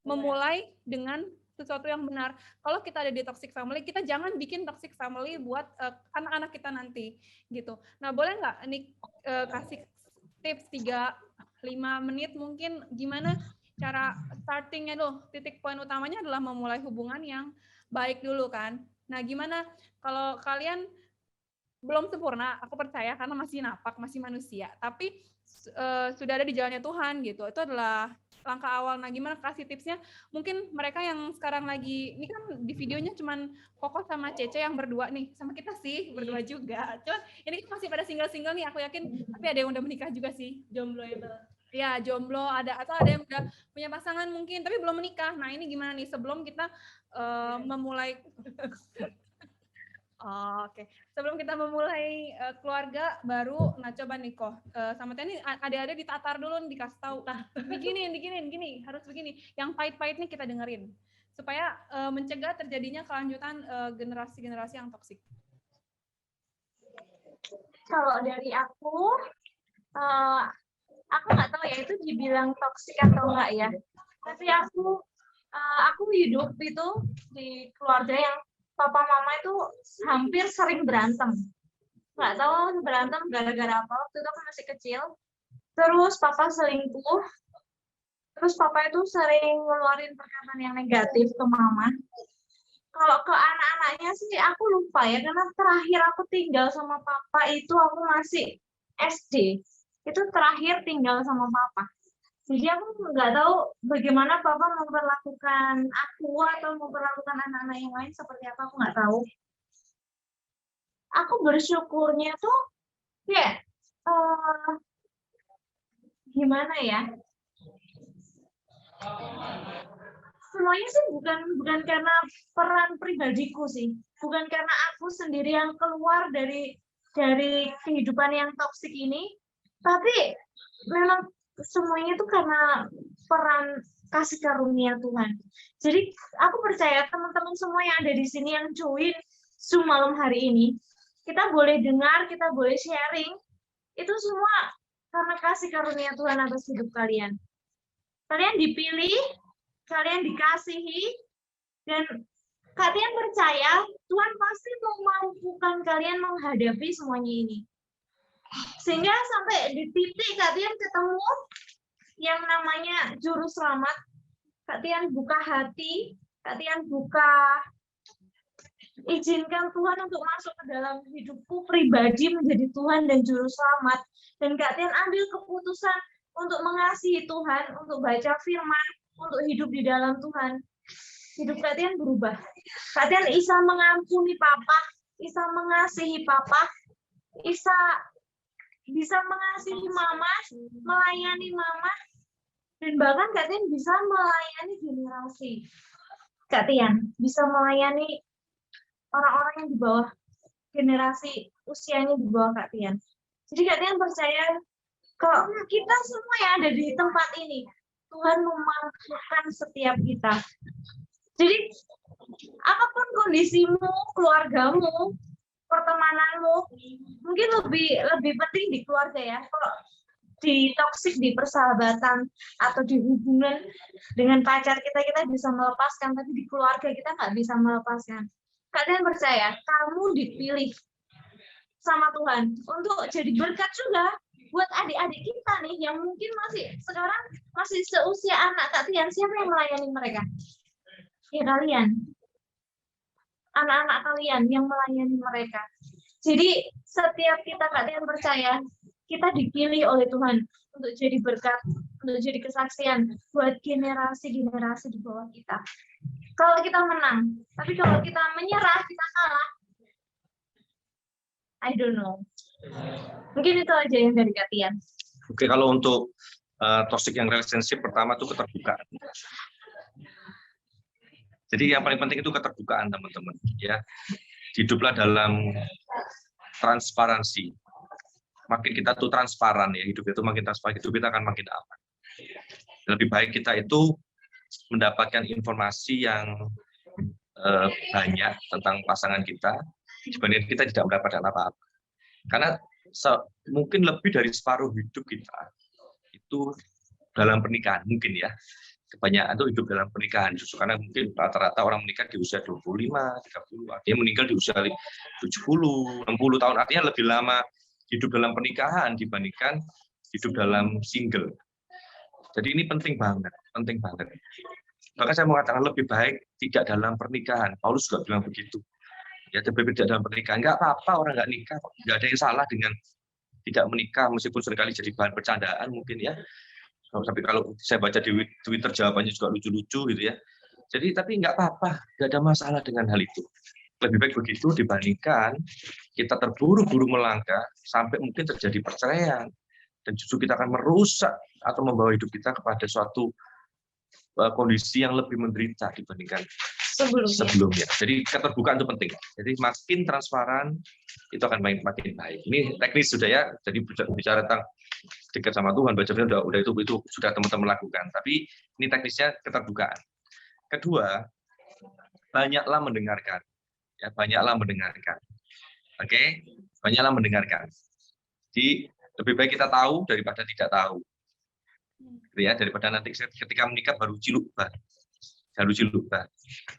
memulai dengan sesuatu yang benar. Kalau kita ada di toxic family, kita jangan bikin toxic family buat anak-anak kita nanti, gitu. Nah, boleh nggak ini kasih tips 3-5 menit mungkin gimana cara startingnya dulu, titik poin utamanya adalah memulai hubungan yang baik dulu kan. Nah, gimana kalau kalian belum sempurna, aku percaya karena masih napak, masih manusia, tapi sudah ada di jalannya Tuhan gitu. Itu adalah langkah awal. Nah, gimana kasih tipsnya? Mungkin mereka yang sekarang lagi, ini kan di videonya cuman Koko sama Cece yang berdua nih, sama kita sih berdua juga. Cuman ini masih pada single-single nih, aku yakin. Tapi ada yang udah menikah juga sih, jombloable. Ya, jomblo ada, atau ada yang udah punya pasangan mungkin, tapi belum menikah. Nah, ini gimana nih sebelum kita memulai Oke. Sebelum kita memulai keluarga baru, nah coba nih Ko, sama Teni adik-adik ditatar dulu nih, dikasih tahu. Nah, gini, harus begini. Yang pahit-pahitnya kita dengerin supaya mencegah terjadinya kelanjutan generasi-generasi yang toksik. Kalau dari aku nggak tahu ya itu dibilang toksik atau enggak ya. Tapi aku hidup itu di keluarga yang papa mama itu hampir sering berantem. Nggak tahu berantem gara-gara apa, waktu itu aku masih kecil. Terus papa selingkuh. Terus papa itu sering ngeluarin perkataan yang negatif ke mama. Kalau ke anak-anaknya sih aku lupa ya, karena terakhir aku tinggal sama papa itu aku masih SD. Itu terakhir tinggal sama papa. Jadi aku nggak tahu bagaimana papa memperlakukan aku atau memperlakukan anak-anak yang lain seperti apa, aku nggak tahu. Aku bersyukurnya tuh ya gimana ya? Semuanya sih bukan karena peran pribadiku sih, bukan karena aku sendiri yang keluar dari dari kehidupan yang toksik ini, tapi memang semuanya itu karena peran kasih karunia Tuhan. Jadi aku percaya teman-teman semua yang ada di sini yang join Zoom malam hari ini, kita boleh dengar, kita boleh sharing, itu semua karena kasih karunia Tuhan atas hidup kalian. Kalian dipilih, kalian dikasihi, dan kalian percaya Tuhan pasti memampukan kalian menghadapi semuanya ini. Sehingga sampai di titik kalian ketemu yang namanya juru selamat, kalian buka hati, kalian izinkan Tuhan untuk masuk ke dalam hidupku pribadi menjadi Tuhan dan juru selamat, dan kalian ambil keputusan untuk mengasihi Tuhan, untuk baca firman, untuk hidup di dalam Tuhan. Hidup kalian berubah. Kalian bisa mengampuni Papa, bisa mengasihi Papa, bisa mengasihi Mama, melayani Mama, dan bahkan kalian bisa melayani generasi. Kalian bisa melayani orang-orang yang di bawah generasi usianya di bawah kalian. Jadi kalian percaya kalau kita semua yang ada di tempat ini, Tuhan memampukan setiap kita. Jadi apapun kondisimu, keluargamu, pertemananmu, mungkin lebih penting di keluarga ya. Kalau di toksik di persahabatan atau di hubungan dengan pacar kita bisa melepaskan, tapi di keluarga kita nggak bisa melepaskan. Kalian percaya kamu dipilih sama Tuhan untuk jadi berkat juga buat adik-adik kita nih yang mungkin sekarang masih seusia anak kalian. Siapa yang melayani mereka? Ya kalian, anak-anak kalian yang melayani mereka. Jadi setiap kalian percaya kita dipilih oleh Tuhan untuk jadi berkat, untuk jadi kesaksian buat generasi-generasi di bawah kita. Kalau kita menang, tapi kalau kita menyerah, kita kalah, I don't know. Mungkin itu aja yang dari kalian. Oke, kalau untuk toxic yang relationship, pertama itu keterbukaan. Jadi yang paling penting itu keterbukaan, teman-teman. Ya, hiduplah dalam transparansi. Makin kita tuh transparan ya, hidup itu makin transparan, hidup kita akan makin aman. Lebih baik kita itu mendapatkan informasi yang banyak tentang pasangan kita dibanding kita tidak mendapatkan apa-apa. Karena mungkin lebih dari separuh hidup kita itu dalam pernikahan, mungkin ya. Kebanyakan itu hidup dalam pernikahan, justru karena mungkin rata-rata orang menikah di usia 25, 30, artinya meninggal di usia 70, 60 tahun, artinya lebih lama hidup dalam pernikahan dibandingkan hidup dalam single. Jadi ini penting banget, penting banget. Bahkan saya mengatakan lebih baik tidak dalam pernikahan. Paulus juga bilang begitu. Ya, lebih baik tidak dalam pernikahan. Nggak apa-apa orang nggak nikah, nggak ada yang salah dengan tidak menikah, meskipun seringkali jadi bahan bercandaan mungkin ya. Tapi kalau saya baca di Twitter jawabannya juga lucu-lucu gitu ya. Jadi tapi nggak apa-apa, nggak ada masalah dengan hal itu. Lebih baik begitu dibandingkan kita terburu-buru melangkah sampai mungkin terjadi perceraian dan justru kita akan merusak atau membawa hidup kita kepada suatu kondisi yang lebih menderita dibandingkan sebelumnya. Jadi keterbukaan itu penting. Jadi makin transparan itu akan makin baik. Ini teknis sudah ya. Jadi bicara tentang dekat sama Tuhan, baca firman udah itu sudah teman-teman lakukan. Tapi ini teknisnya keterbukaan. Kedua, banyaklah mendengarkan. Ya, banyaklah mendengarkan. Oke, banyaklah mendengarkan. Jadi lebih baik kita tahu daripada tidak tahu. Ya, daripada nanti ketika menikah baru ciluk-bah.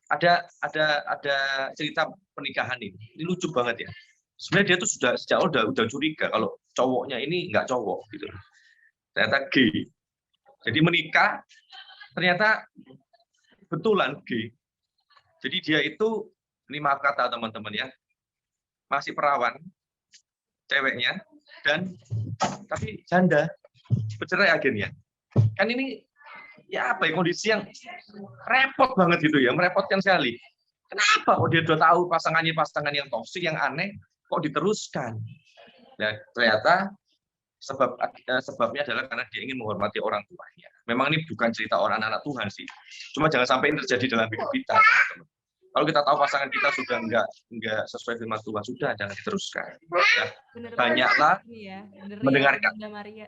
Ada cerita pernikahan ini. Ini lucu banget ya. Sebenarnya dia tuh sudah sejak awal udah curiga kalau cowoknya ini nggak cowok gitu. Ternyata gay. Jadi menikah ternyata betulan gay. Jadi dia itu, ini maaf kata teman-teman ya, masih perawan ceweknya dan tapi janda, bercerai akhirnya. Kan ini ya apa ya, kondisi yang repot banget gitu ya, merepotkan sekali. Kenapa kok dia udah tahu pasangan yang toksik, yang aneh, kok diteruskan? Nah, ternyata sebabnya adalah karena dia ingin menghormati orang tuanya. Memang ini bukan cerita orang anak Tuhan sih. Cuma jangan sampai ini terjadi dalam hidup kita, teman-teman. Kalau kita tahu pasangan kita sudah nggak sesuai firman Tuhan, sudah jangan diteruskan. Ya. Bener Banyaklah ya, bener mendengarkan. ya, Bunda Maria.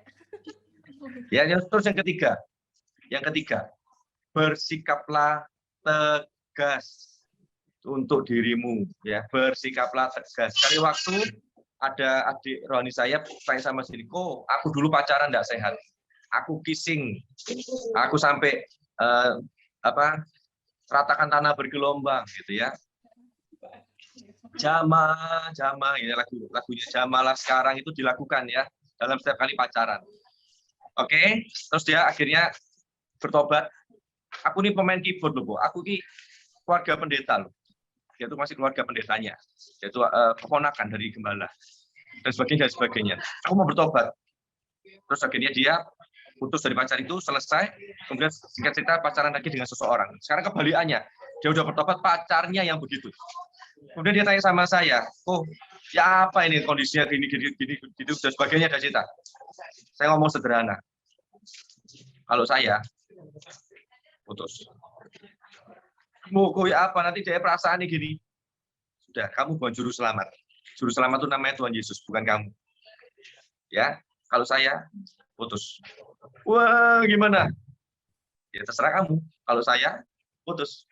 Ya, terus yang ketiga, bersikaplah tegas untuk dirimu, ya, bersikaplah tegas. Sekali waktu ada adik rohani saya tanya sama sini, kok aku dulu pacaran nggak sehat, aku kissing, aku sampai ratakan tanah bergelombang, gitu ya. Jamaah, ini lagunya Jamalah sekarang itu dilakukan ya dalam setiap kali pacaran. Oke, terus dia akhirnya bertobat. Aku ini pemain keyboard loh, Bu. Aku ini keluarga pendeta loh. Dia itu masih keluarga pendetanya. Dia itu keponakan dari gembala dan sebagainya. Aku mau bertobat. Terus akhirnya dia putus dari pacar itu, selesai. Kemudian singkat cerita pacaran lagi dengan seseorang. Sekarang kebalikannya, dia udah bertobat, pacarnya yang begitu. Kemudian dia tanya sama saya, oh ya apa ini kondisinya gini dan sebagainya, dan cerita. Saya ngomong sederhana. Kalau saya putus, mau koi apa nanti dia perasaan gini. Sudah, kamu bukan juru selamat. Juru selamat itu namanya Tuhan Yesus, bukan kamu. Ya, kalau saya putus. Wah, gimana? Ya terserah kamu. Kalau saya putus.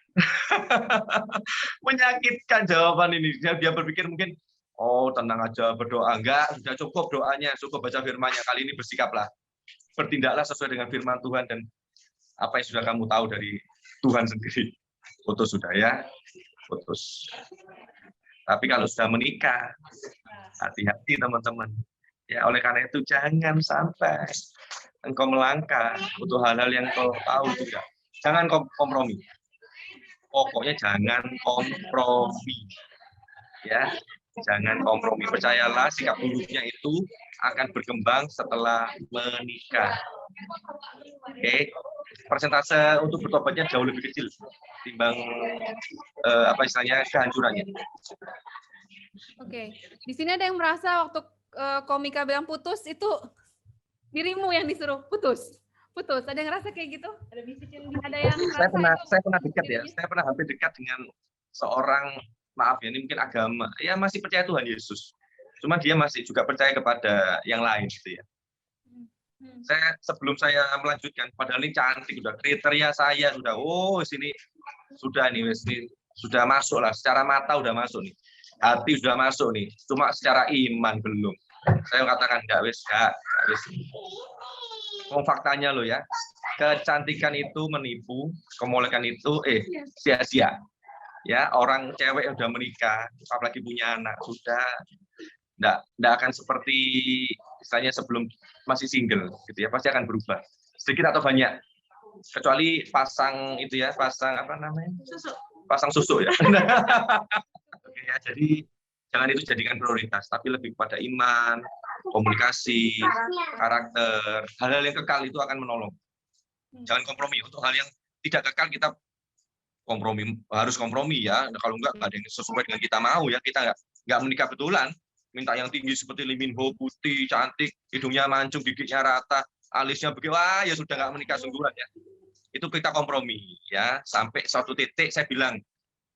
Menyakitkan jawaban ini. Dia berpikir mungkin, oh tenang aja, berdoa. Enggak, sudah cukup doanya, cukup baca firman-Nya. Kali ini bersikaplah. Bertindaklah sesuai dengan firman Tuhan dan apa yang sudah kamu tahu dari Tuhan sendiri. Putus sudah ya, putus. Tapi kalau sudah menikah, hati-hati teman-teman. Ya, oleh karena itu jangan sampai engkau melangkah untuk hal-hal yang kau tahu juga. Jangan kompromi. Pokoknya jangan kompromi. Ya, jangan kompromi. Percayalah sikap buruknya itu akan berkembang setelah menikah. Oke, persentase untuk bertobatnya jauh lebih kecil timbang kehancurannya. Oke, di sini ada yang merasa waktu Komika bilang putus itu dirimu yang disuruh putus. Ada yang ngerasa kayak gitu? Ada bisikin, ada yang saya pernah dekat ya. Saya pernah hampir dekat dengan seorang, maaf ya, ini mungkin agama, ya masih percaya Tuhan Yesus. Cuma dia masih juga percaya kepada yang lain gitu ya. Sebelum saya melanjutkan, padahal ini cantik, sudah kriteria saya sudah, sini sudah nih, sudah masuk lah, secara mata udah masuk nih, hati sudah masuk nih, cuma secara iman belum. Saya katakan enggak wis. Faktanya loh ya, kecantikan itu menipu, kemolekan itu sia-sia. Ya, orang cewek yang udah menikah, apalagi punya anak, sudah enggak akan seperti misalnya sebelum masih single gitu ya, pasti akan berubah. Sedikit atau banyak. Kecuali pasang itu ya, pasang apa namanya? Pasang susu ya. Oke ya, jadi jangan itu jadikan prioritas, tapi lebih kepada iman, komunikasi, karakter, hal-hal yang kekal itu akan menolong. Jangan kompromi. Untuk hal yang tidak kekal kita harus kompromi ya. Kalau enggak ada yang sesuai dengan kita mau ya, kita enggak menikah betulan. Minta yang tinggi seperti Lee Min Ho, putih, cantik, hidungnya mancung, giginya rata, alisnya begitu, ya sudah enggak menikah sungguhan ya. Itu kita kompromi ya, sampai satu titik saya bilang,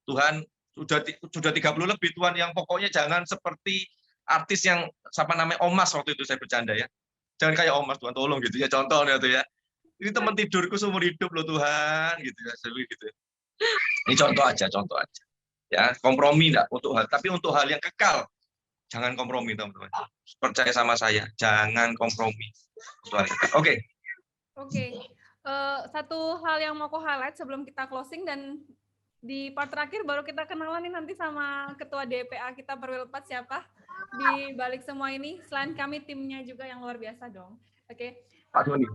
Tuhan sudah 30 lebih Tuhan, yang pokoknya jangan seperti artis yang siapa namanya Omas waktu itu, saya bercanda ya. Jangan kayak Omas, Tuhan tolong gitu ya, contohnya tuh ya. Ini teman tidurku seumur hidup loh Tuhan gitu ya, gitu. Ini contoh aja. Ya, kompromi enggak untuk hal, tapi untuk hal yang kekal jangan kompromi teman-teman. Percaya sama saya, jangan kompromi. Oke. Satu hal yang mau aku highlight sebelum kita closing, dan di part terakhir baru kita kenalan nih nanti sama ketua DPA kita Perwil 4 siapa di balik semua ini. Selain kami, timnya juga yang luar biasa dong. Oke. Pak Doni.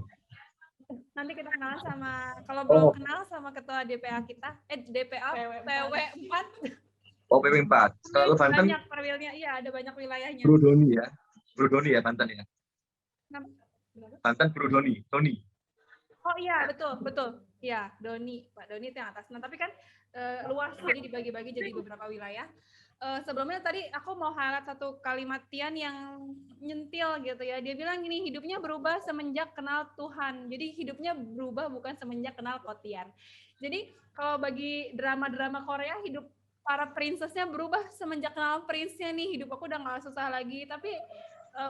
Nanti kita kenalan sama, kalau belum kenal sama ketua DPA kita, DPA PW 4. Oh, PW 4. Kalau Banten banyak perwilnya, iya ada banyak wilayahnya. Bro Doni ya Banten ya. Banten Bro Doni. Oh iya, betul. Iya, Pak Doni itu yang atas. Nah, tapi kan luas, jadi dibagi-bagi jadi beberapa wilayah. Sebelumnya tadi aku mau highlight satu kalimat Tian yang nyentil gitu ya. Dia bilang gini, hidupnya berubah semenjak kenal Tuhan. Jadi hidupnya berubah bukan semenjak kenal Kotian. Jadi kalau bagi drama-drama Korea, hidup para princess-nya berubah semenjak kenal prince-nya nih. Hidup aku udah gak susah lagi. Tapi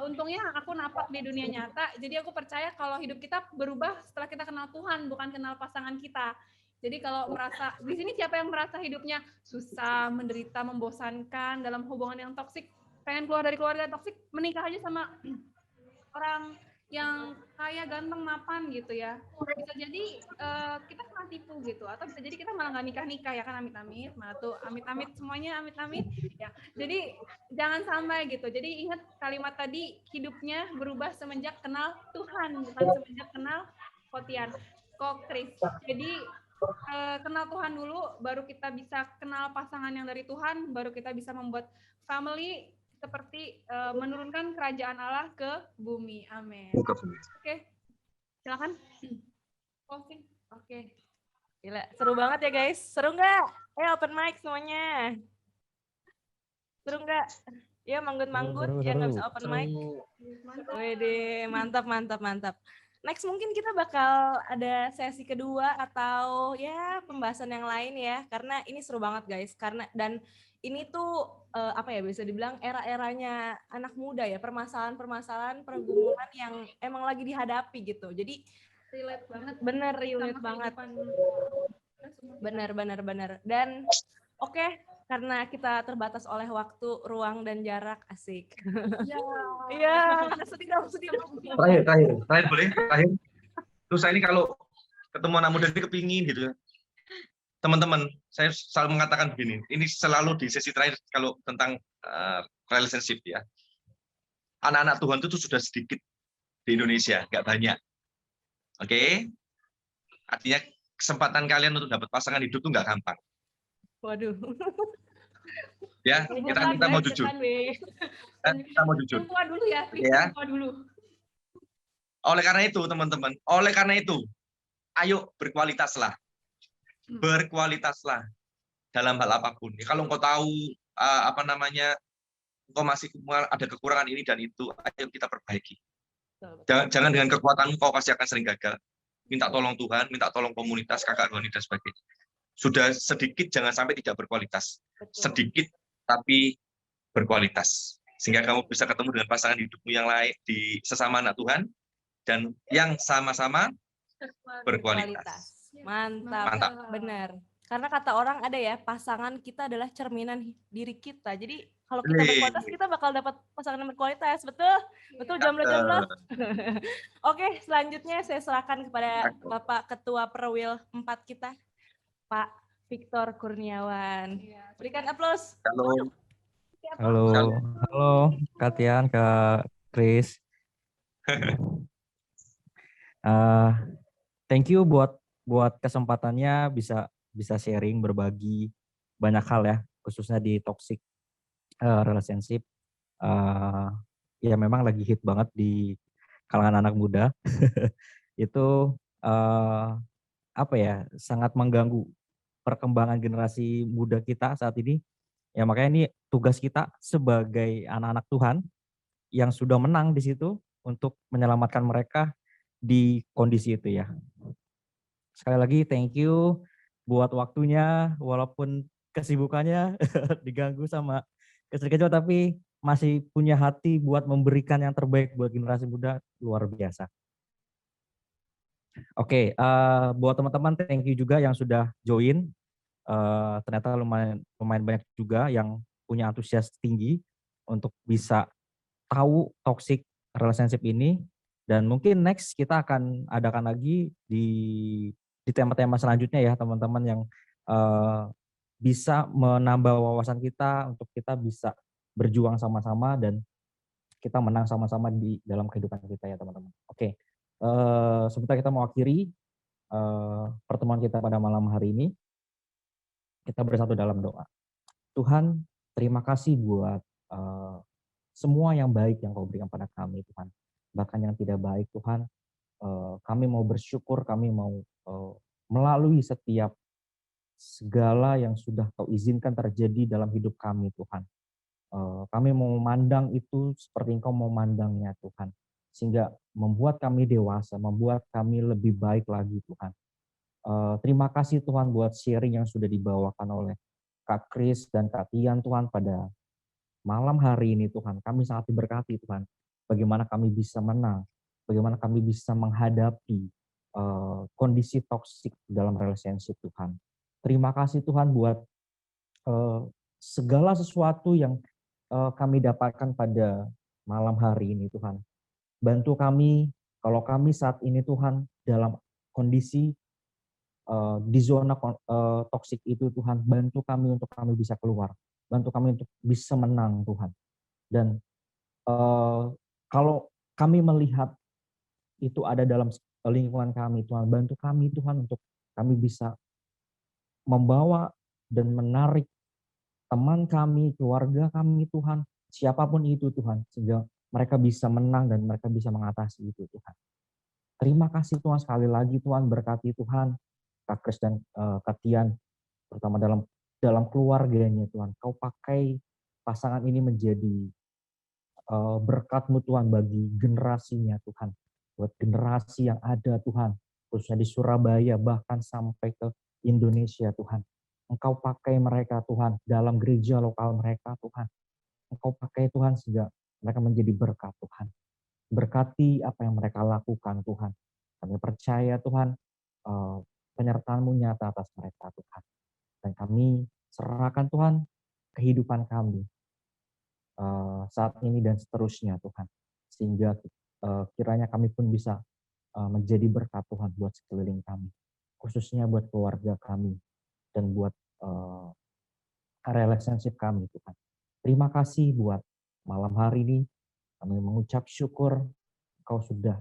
untungnya aku napak di dunia nyata. Jadi aku percaya kalau hidup kita berubah setelah kita kenal Tuhan, bukan kenal pasangan kita. Jadi kalau merasa, di sini siapa yang merasa hidupnya susah, menderita, membosankan, dalam hubungan yang toksik, pengen keluar dari keluarga toksik, menikah aja sama orang yang kaya, ganteng, mapan gitu ya. Bisa jadi kita kena tipu gitu, atau bisa jadi kita malah nggak nikah-nikah ya kan, amit-amit, malah tuh amit-amit semuanya, amit-amit ya. Jadi jangan sampai gitu. Jadi ingat kalimat tadi, hidupnya berubah semenjak kenal Tuhan, bukan semenjak kenal Kotian, Kris. Jadi kenal Tuhan dulu, baru kita bisa kenal pasangan yang dari Tuhan, baru kita bisa membuat family seperti menurunkan kerajaan Allah ke bumi. Amin. Oke, silakan. Closing. Oke. Gila, seru banget ya guys. Seru nggak? Ayo open mic semuanya. Seru nggak? Ya manggut-manggut yang nggak bisa open mic. Wede, mantap, mantap, mantap. Next mungkin kita bakal ada sesi kedua atau ya pembahasan yang lain ya, karena ini seru banget guys. Karena dan ini tuh apa ya, bisa dibilang era-eranya anak muda ya, permasalahan-permasalahan pergumulan yang emang lagi dihadapi gitu. Jadi relate banget. Bener, relate banget. Bener. Dan oke, karena kita terbatas oleh waktu, ruang, dan jarak, asik. Iya, sedih. Terakhir boleh? Terakhir. Terus saya ini kalau ketemu anak muda ini kepingin gitu ya. Teman-teman, saya selalu mengatakan begini, ini selalu di sesi terakhir kalau tentang relationship ya. Anak-anak Tuhan itu sudah sedikit di Indonesia, nggak banyak. Oke? Artinya kesempatan kalian untuk dapat pasangan hidup itu nggak gampang. Waduh. Ya, kita mau jujur. Kita mau jujur. Tua dulu ya, tua dulu. Oleh karena itu, teman-teman, ayo berkualitaslah. Berkualitaslah dalam hal apapun. Kalau engkau tahu engkau masih ada kekurangan ini dan itu, ayo kita perbaiki. Jangan dengan kekuatanmu kau pasti akan sering gagal. Minta tolong Tuhan, minta tolong komunitas, kakak Roni dan sebagainya. Sudah sedikit, jangan sampai tidak berkualitas. Sedikit tapi berkualitas. Sehingga kamu bisa ketemu dengan pasangan hidupmu yang lain di sesama anak Tuhan dan yang sama-sama berkualitas. Mantap. Benar. Karena kata orang ada ya, pasangan kita adalah cerminan diri kita. Jadi kalau kita berkualitas, kita bakal dapat pasangan yang berkualitas. Betul, jomblo-jomblo. Oke, selanjutnya saya serahkan kepada Bapak Ketua Perwil 4 kita, Pak Victor Kurniawan. Berikan aplaus. Halo, Kak Tian, Kak Kris. Thank you buat kesempatannya bisa sharing, berbagi banyak hal ya, khususnya di toxic relationship. Ya memang lagi hit banget di kalangan anak muda. Itu sangat mengganggu perkembangan generasi muda kita saat ini. Ya makanya ini tugas kita sebagai anak-anak Tuhan yang sudah menang di situ untuk menyelamatkan mereka di kondisi itu ya. Sekali lagi thank you buat waktunya, walaupun kesibukannya diganggu sama kecil-kecil, tapi masih punya hati buat memberikan yang terbaik buat generasi muda, luar biasa. Oke, buat teman-teman thank you juga yang sudah join. Ternyata lumayan banyak juga yang punya antusias tinggi untuk bisa tahu toxic relationship ini, dan mungkin next kita akan adakan lagi di tema-tema selanjutnya ya teman-teman, yang bisa menambah wawasan kita untuk kita bisa berjuang sama-sama dan kita menang sama-sama di dalam kehidupan kita ya teman-teman. Oke, sebentar kita mau akhiri pertemuan kita pada malam hari ini. Kita bersatu dalam doa. Tuhan, terima kasih buat semua yang baik yang Kau berikan pada kami, Tuhan. Bahkan yang tidak baik, Tuhan, kami mau bersyukur, kami mau melalui setiap segala yang sudah Kau izinkan terjadi dalam hidup kami, Tuhan. Kami mau memandang itu seperti Engkau mau memandangnya, Tuhan. Sehingga membuat kami dewasa, membuat kami lebih baik lagi, Tuhan. Terima kasih Tuhan buat sharing yang sudah dibawakan oleh Kak Kris dan Kak Tian Tuhan pada malam hari ini Tuhan. Kami sangat diberkati Tuhan. Bagaimana kami bisa menang, bagaimana kami bisa menghadapi kondisi toksik dalam relationship Tuhan. Terima kasih Tuhan buat segala sesuatu yang kami dapatkan pada malam hari ini Tuhan. Bantu kami kalau kami saat ini Tuhan dalam kondisi di zona toksik itu Tuhan, bantu kami untuk kami bisa keluar, bantu kami untuk bisa menang Tuhan. Dan kalau kami melihat itu ada dalam lingkungan kami Tuhan, bantu kami Tuhan untuk kami bisa membawa dan menarik teman kami, keluarga kami Tuhan, siapapun itu Tuhan, sehingga mereka bisa menang dan mereka bisa mengatasi itu Tuhan. Terima kasih Tuhan, sekali lagi Tuhan, berkati Tuhan Kak Kris dan Kak Tian, terutama dalam keluarganya Tuhan. Kau pakai pasangan ini menjadi berkat-Mu Tuhan bagi generasinya Tuhan, buat generasi yang ada Tuhan, khususnya di Surabaya bahkan sampai ke Indonesia Tuhan. Engkau pakai mereka Tuhan dalam gereja lokal mereka Tuhan. Engkau pakai Tuhan sehingga mereka menjadi berkat Tuhan. Berkati apa yang mereka lakukan Tuhan. Kami percaya Tuhan penyertaan-Mu nyata atas mereka Tuhan. Dan kami serahkan Tuhan kehidupan kami saat ini dan seterusnya Tuhan. Sehingga kiranya kami pun bisa menjadi berkat Tuhan buat sekeliling kami. Khususnya buat keluarga kami dan buat relationship kami Tuhan. Terima kasih buat malam hari ini. Kami mengucap syukur Kau sudah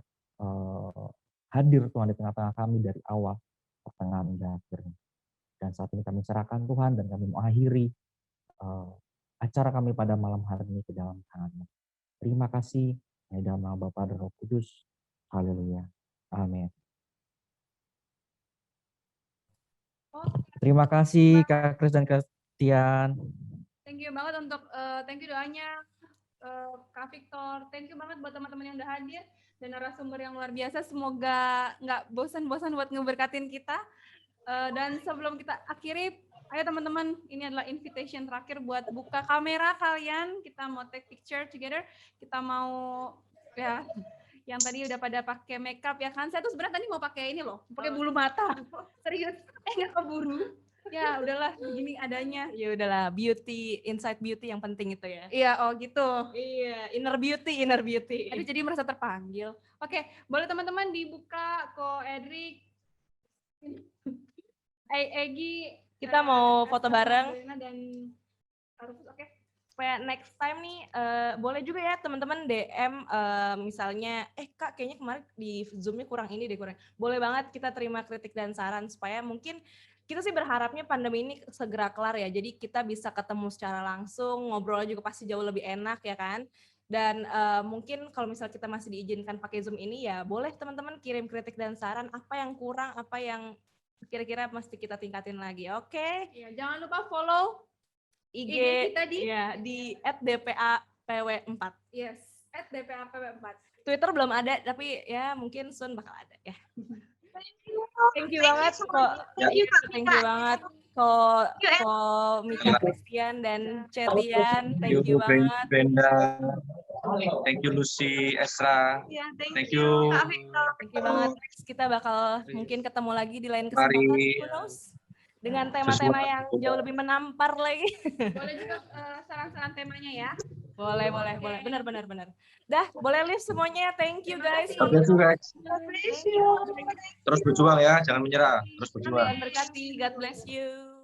hadir Tuhan di tengah-tengah kami dari awal, pertengahan, dan akhirnya. Dan saat ini kami serahkan Tuhan dan kami mengakhiri acara kami pada malam hari ini ke dalam tangan-Mu. Terima kasih. Di dalam nama Bapa dan Roh Kudus. Haleluya. Amin. Terima kasih Kak Kris dan Kak Tian. Thank you banget untuk thank you doanya Kak Victor. Thank you banget buat teman-teman yang udah hadir dan narasumber yang luar biasa. Semoga nggak bosan-bosan buat ngeberkatin kita. Dan sebelum kita akhiri, ayo teman-teman, ini adalah invitation terakhir buat buka kamera kalian. Kita mau take picture together. Kita mau ya yang tadi udah pada pakai makeup ya kan. Saya tuh sebenarnya tadi mau pakai ini loh, pakai bulu mata. Serius, nggak keburu. Ya udahlah, begini adanya. Ya udahlah, beauty, inside beauty yang penting itu ya. Iya, oh gitu. Iya, inner beauty, inner beauty. Aduh, jadi merasa terpanggil. Oke, boleh teman-teman dibuka Ko Edric, Egi, kita mau foto bareng. Dan Arufus, oke. Supaya next time nih, boleh juga ya teman-teman DM misalnya, Kak kayaknya kemarin di Zoom-nya kurang ini deh, kurang. Boleh banget kita terima kritik dan saran supaya mungkin kita sih berharapnya pandemi ini segera kelar ya. Jadi kita bisa ketemu secara langsung, ngobrol juga pasti jauh lebih enak ya kan. Dan mungkin kalau misalnya kita masih diizinkan pakai Zoom ini ya boleh teman-teman kirim kritik dan saran apa yang kurang, apa yang kira-kira mesti kita tingkatin lagi. Oke. Ya, jangan lupa follow IG kita di @dpapw4. Yes, @dpapw4. Twitter belum ada tapi ya mungkin soon bakal ada ya. Thank you banget kok. Thank you banget kok Mika Christian dan Cetian. Thank you banget. Brenda. Thank you Lucy, Esra. Thank you. Thank you banget. Kita bakal mungkin ketemu lagi di lain kesempatan. Who knows? Dengan tema-tema yang jauh lebih menampar lagi. Boleh juga saran-saran temanya ya. Boleh. Benar. Dah, boleh live semuanya. Thank you guys. Terus berjuang ya, jangan menyerah. Terus berjuang. Tuhan berkati. God bless you.